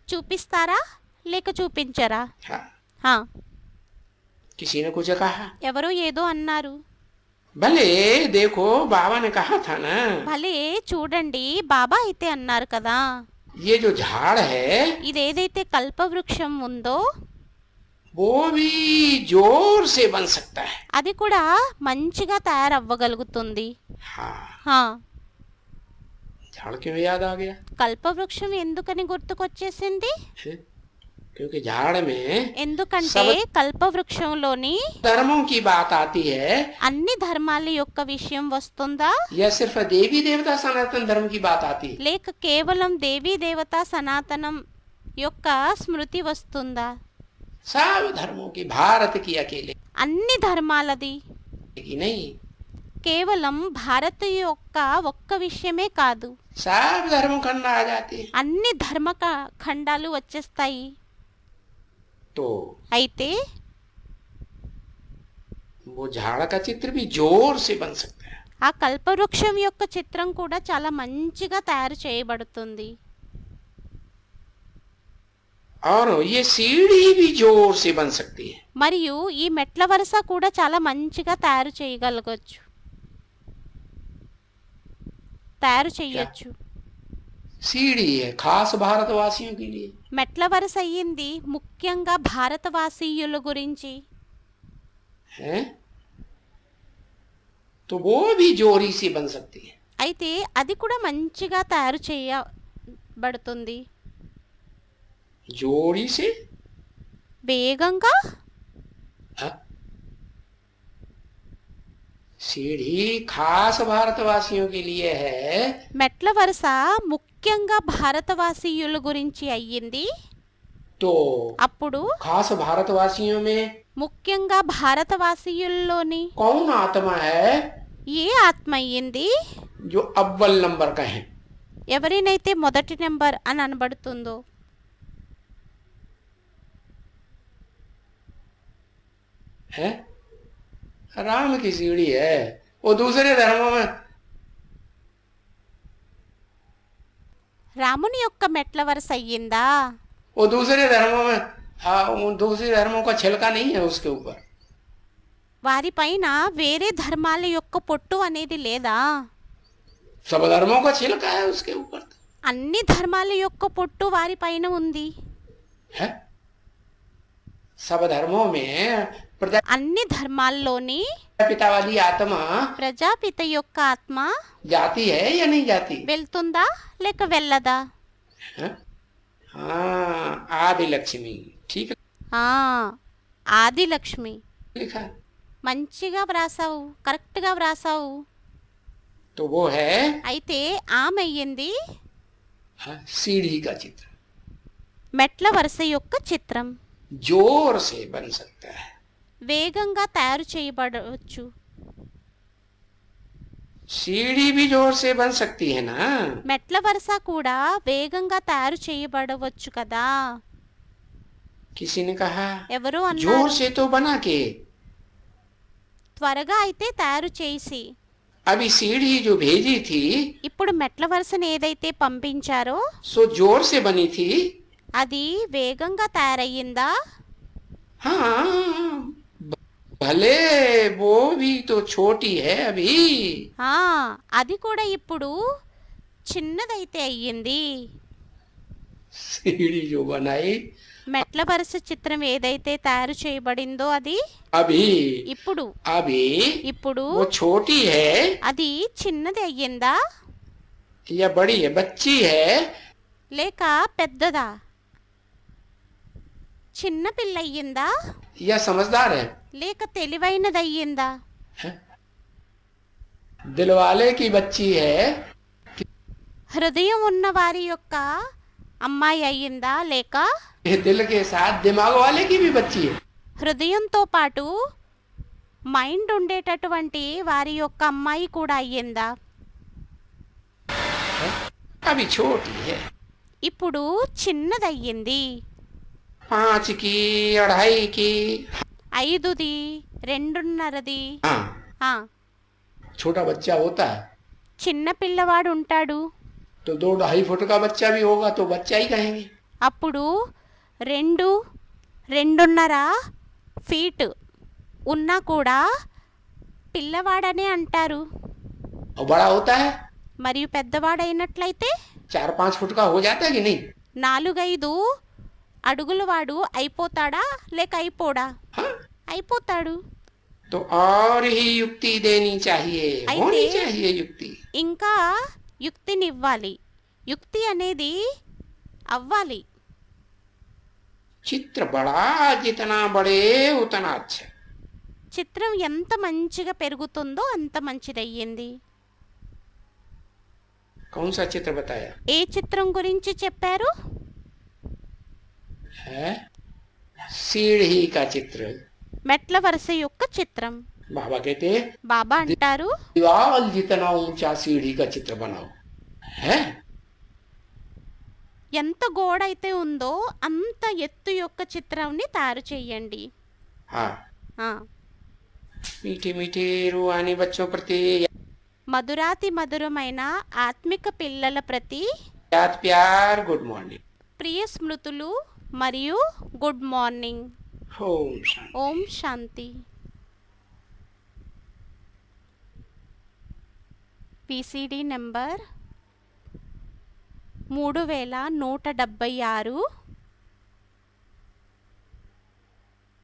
చూపిస్తారా లేక చూపించరా?
हाँ,
హా,
किसी ने कुछ कहा,
ఎవరో ఏదో అన్నారు.
भले देखो बाबा ने कहा था ना,
భలే చూడండి, బాబా అయితే అన్నారు కదా,
ये जो झाड़ है
ఇదేదైతే కల్పవృక్షం ఉందో
वो भी जोर से बन सकता है।
అది కూడా మంచిగా తయారవ్వగలుగుతుంది.
हाँ,
హా,
झाड़ क्यों याद आ गया?
కల్పవృక్షం ఎందుకని గుర్తుకొచ్చేసింది?
है? क्योंकि झाड़ में
ఎందుకంటే కల్పవృక్షంలోని
धर्मों की बात आती है,
అన్ని ధర్మాల యొక్క విషయం వస్తుందా
या सिर्फ देवी देवता सनातन धर्म की बात आती है?
లేక కేవలం దేవీ దేవత సనాతనం యొక్క స్మృతి వస్తుందా?
सब धर्मों की, भारत की अकेले
అన్ని ధర్మాలది,
की नहीं,
కేవలం భారత్ యొక్క ఒక్క విషయమే కాదు,
सब धर्म खंड आ जाते हैं।
అన్ని ధర్మ ఖండాలు వచ్చేస్తాయి.
तो
అయితే
वो झाड़ का चित्र भी जोर से बन सकता है।
ఆ కల్పవృక్షం యొక్క చిత్రం కూడా చాలా మంచిగా తయారు చేయబడుతుంది.
और ये सीढ़ी भी जोर से बन सकती है।
మరియు ఈ మెట్ల వరుస కూడా చాలా మంచిగా తయారు చేయొచ్చు.
सीढ़ी है खास भारतवासियों के लिए।
మెట్ల వరుస అయ్యింది ముఖ్యంగా భారతవాసీయుల గురించి.
है तो वो भी जोरी से बन सकती है।
అయితే అది కూడా మంచిగా తయారు చేయబడుతుంది.
जोड़ी से
వేగంగా
हाँ? सीढ़ी खास भारतवासियों के लिए है।
మెట్ల వరుస ముఖ్యంగా భారతవాసీయుల గురించి అయ్యింది.
तो
అప్పుడు
खास भारतवासियों में
ముఖ్యంగా భారతవాసీయుల్లోని
कौन आत्मा है
ఏ ఆత్మ అయ్యింది?
जो अव्वल नंबर का है?
ఎవరినైతే మొదటి నెంబర్ అని అనబడుతుందో.
है राम की सीढ़ी है। वो दूसरे धर्मों में
రాముని యొక్క మెట్ల వరుస అయ్యిందా?
वो दूसरे धर्मों में उन दूसरे धर्मों का छिलका नहीं है उसके ऊपर।
వారిపైన వేరే ధర్మాల యొక్క పొట్టు అనేది లేదా?
सब धर्मों का छिलका है उसके ऊपर।
అన్ని ధర్మాల యొక్క పొట్టు వారిపైన ఉంది.
है सब धर्मों में
అన్ని ధర్మాల్లోని
पिता वाली आत्मा
ప్రజాపిత యొక్క ఆత్మ
जाती है या नहीं जाती?
వెళ్తుందా లేక వెళ్ళదా?
हाँ हाँ, आदि लक्ष्मी ठीक
ఆ, ఆది లక్ష్మి.
लिखा।
మంచిగా వ్రాసావు, కరెక్ట్గా వ్రాసావు.
तो वो है
అయితే ఆమె అయ్యింది
हाँ, सीढ़ी का चित्र,
మెట్ల వరుస యొక్క చిత్రం.
जोर से बन सकता है।
వేగంగా తయారు చేయబడవచ్చు.
सीढ़ी भी जोर से बन सकती है ना।
మెట్ల వరుస కూడా వేగంగా తయారు చేయబడవచ్చు కదా.
किसी ने कहा
ఎవరు
जोर
అన్నారు?
से तो बना के,
త్వరగా అయితే తయారు చేసి.
अभी सीढ़ी जो भेजी थी
ఇప్పుడు మెట్ల వరుసను ఏదైతే పంపించారో
सो जोर से बनी थी।
అది వేగంగా తయారయ్యిందా?
हाँ, भले वो भी तो छोटी है अभी।
ఆ, అది కూడా ఇప్పుడు చిన్నదైతే అయ్యింది.
सीढ़ी जो बनाई
మెట్ల వరుస చిత్రం ఏదైతే తయారు చేయబడిందో అది
अभी
ఇప్పుడు
अभी
ఇప్పుడు
वो छोटी है
అది చిన్నది అయ్యిందా
या बड़ी है, बच्ची है
లేక పెద్దదా? చిన్న పిల్ల అయ్యిందా
या समझदार है?
లేక తెలివైనది అయ్యిందా?
दिलवाले की बच्ची है
హృదయం ఉన్న వారి యొక్క అమ్మాయి అయ్యిందా లేక
ये दिल के साथ दिमाग वाले की भी बच्ची है।
హృదయంతో పాటు మైండ్ ఉండేటటువంటి వారి యొక్క అమ్మాయి కూడా అయ్యిందా?
अभी छोटी है,
ఇప్పుడు చిన్నదయ్యింది.
5 की 2.5 की।
5ది 2.5ది.
हाँ, छोटा बच्चा होता है
చిన్న పిల్లవాడు ఉంటాడు.
तो 2-2.5 फुट का बच्चा भी होगा तो बच्चा ही कहेंगे।
అప్పుడు 2.5 ఫీట్ ఉన్నా కూడా పిల్లవాడనే అంటారు.
और बड़ा होता है
మరియు పెద్దవాడైనట్లయితే
4-5 फुट का हो जाता है कि नहीं?
4-5 అడుగుల వాడు అయిపోతాడా లేక అయిపోడా?
हाँ,
అయిపోతాడు.
तो और ही युक्ति देनी चाहिए,
అయితే
होनी चाहिए युक्ति।
ఇంకా యుక్తినివ్వాలి. యుక్తి అనేది అవ్వాలి.
चित्र बड़ा जितना बड़े उतना अच्छा।
చిత్రం ఎంత మంచిగా పెరుగుతుందో అంత మంచిదయ్యింది.
कौन सा चित्र बताया
ఏ చిత్రం గురించి చెప్పారు?
है? सीढ़ी का चित्र।
మెట్ల వరుస యొక్క చిత్రం.
बाबा कहते हैं
బాబా అంటారు
दीवार जितना ऊंचा सीढ़ी का चित्र बनाओ है।
ఎంత గోడ అయితే ఉందో అంత ఎత్తు యొక్క చిత్రాన్ని తయారు చేయండి.
हाँ,
ఆ,
मीठे मीठे रूहानी बच्चों प्रति
మధురాతి మధురమైన ఆత్మిక పిల్లల ప్రతి
याद प्यार, गुड मॉर्निंग,
ప్రియ స్మృతులు మరియు గుడ్ మార్నింగ్.
ओम शांति।
ఓం శాంతి. PCD number 3176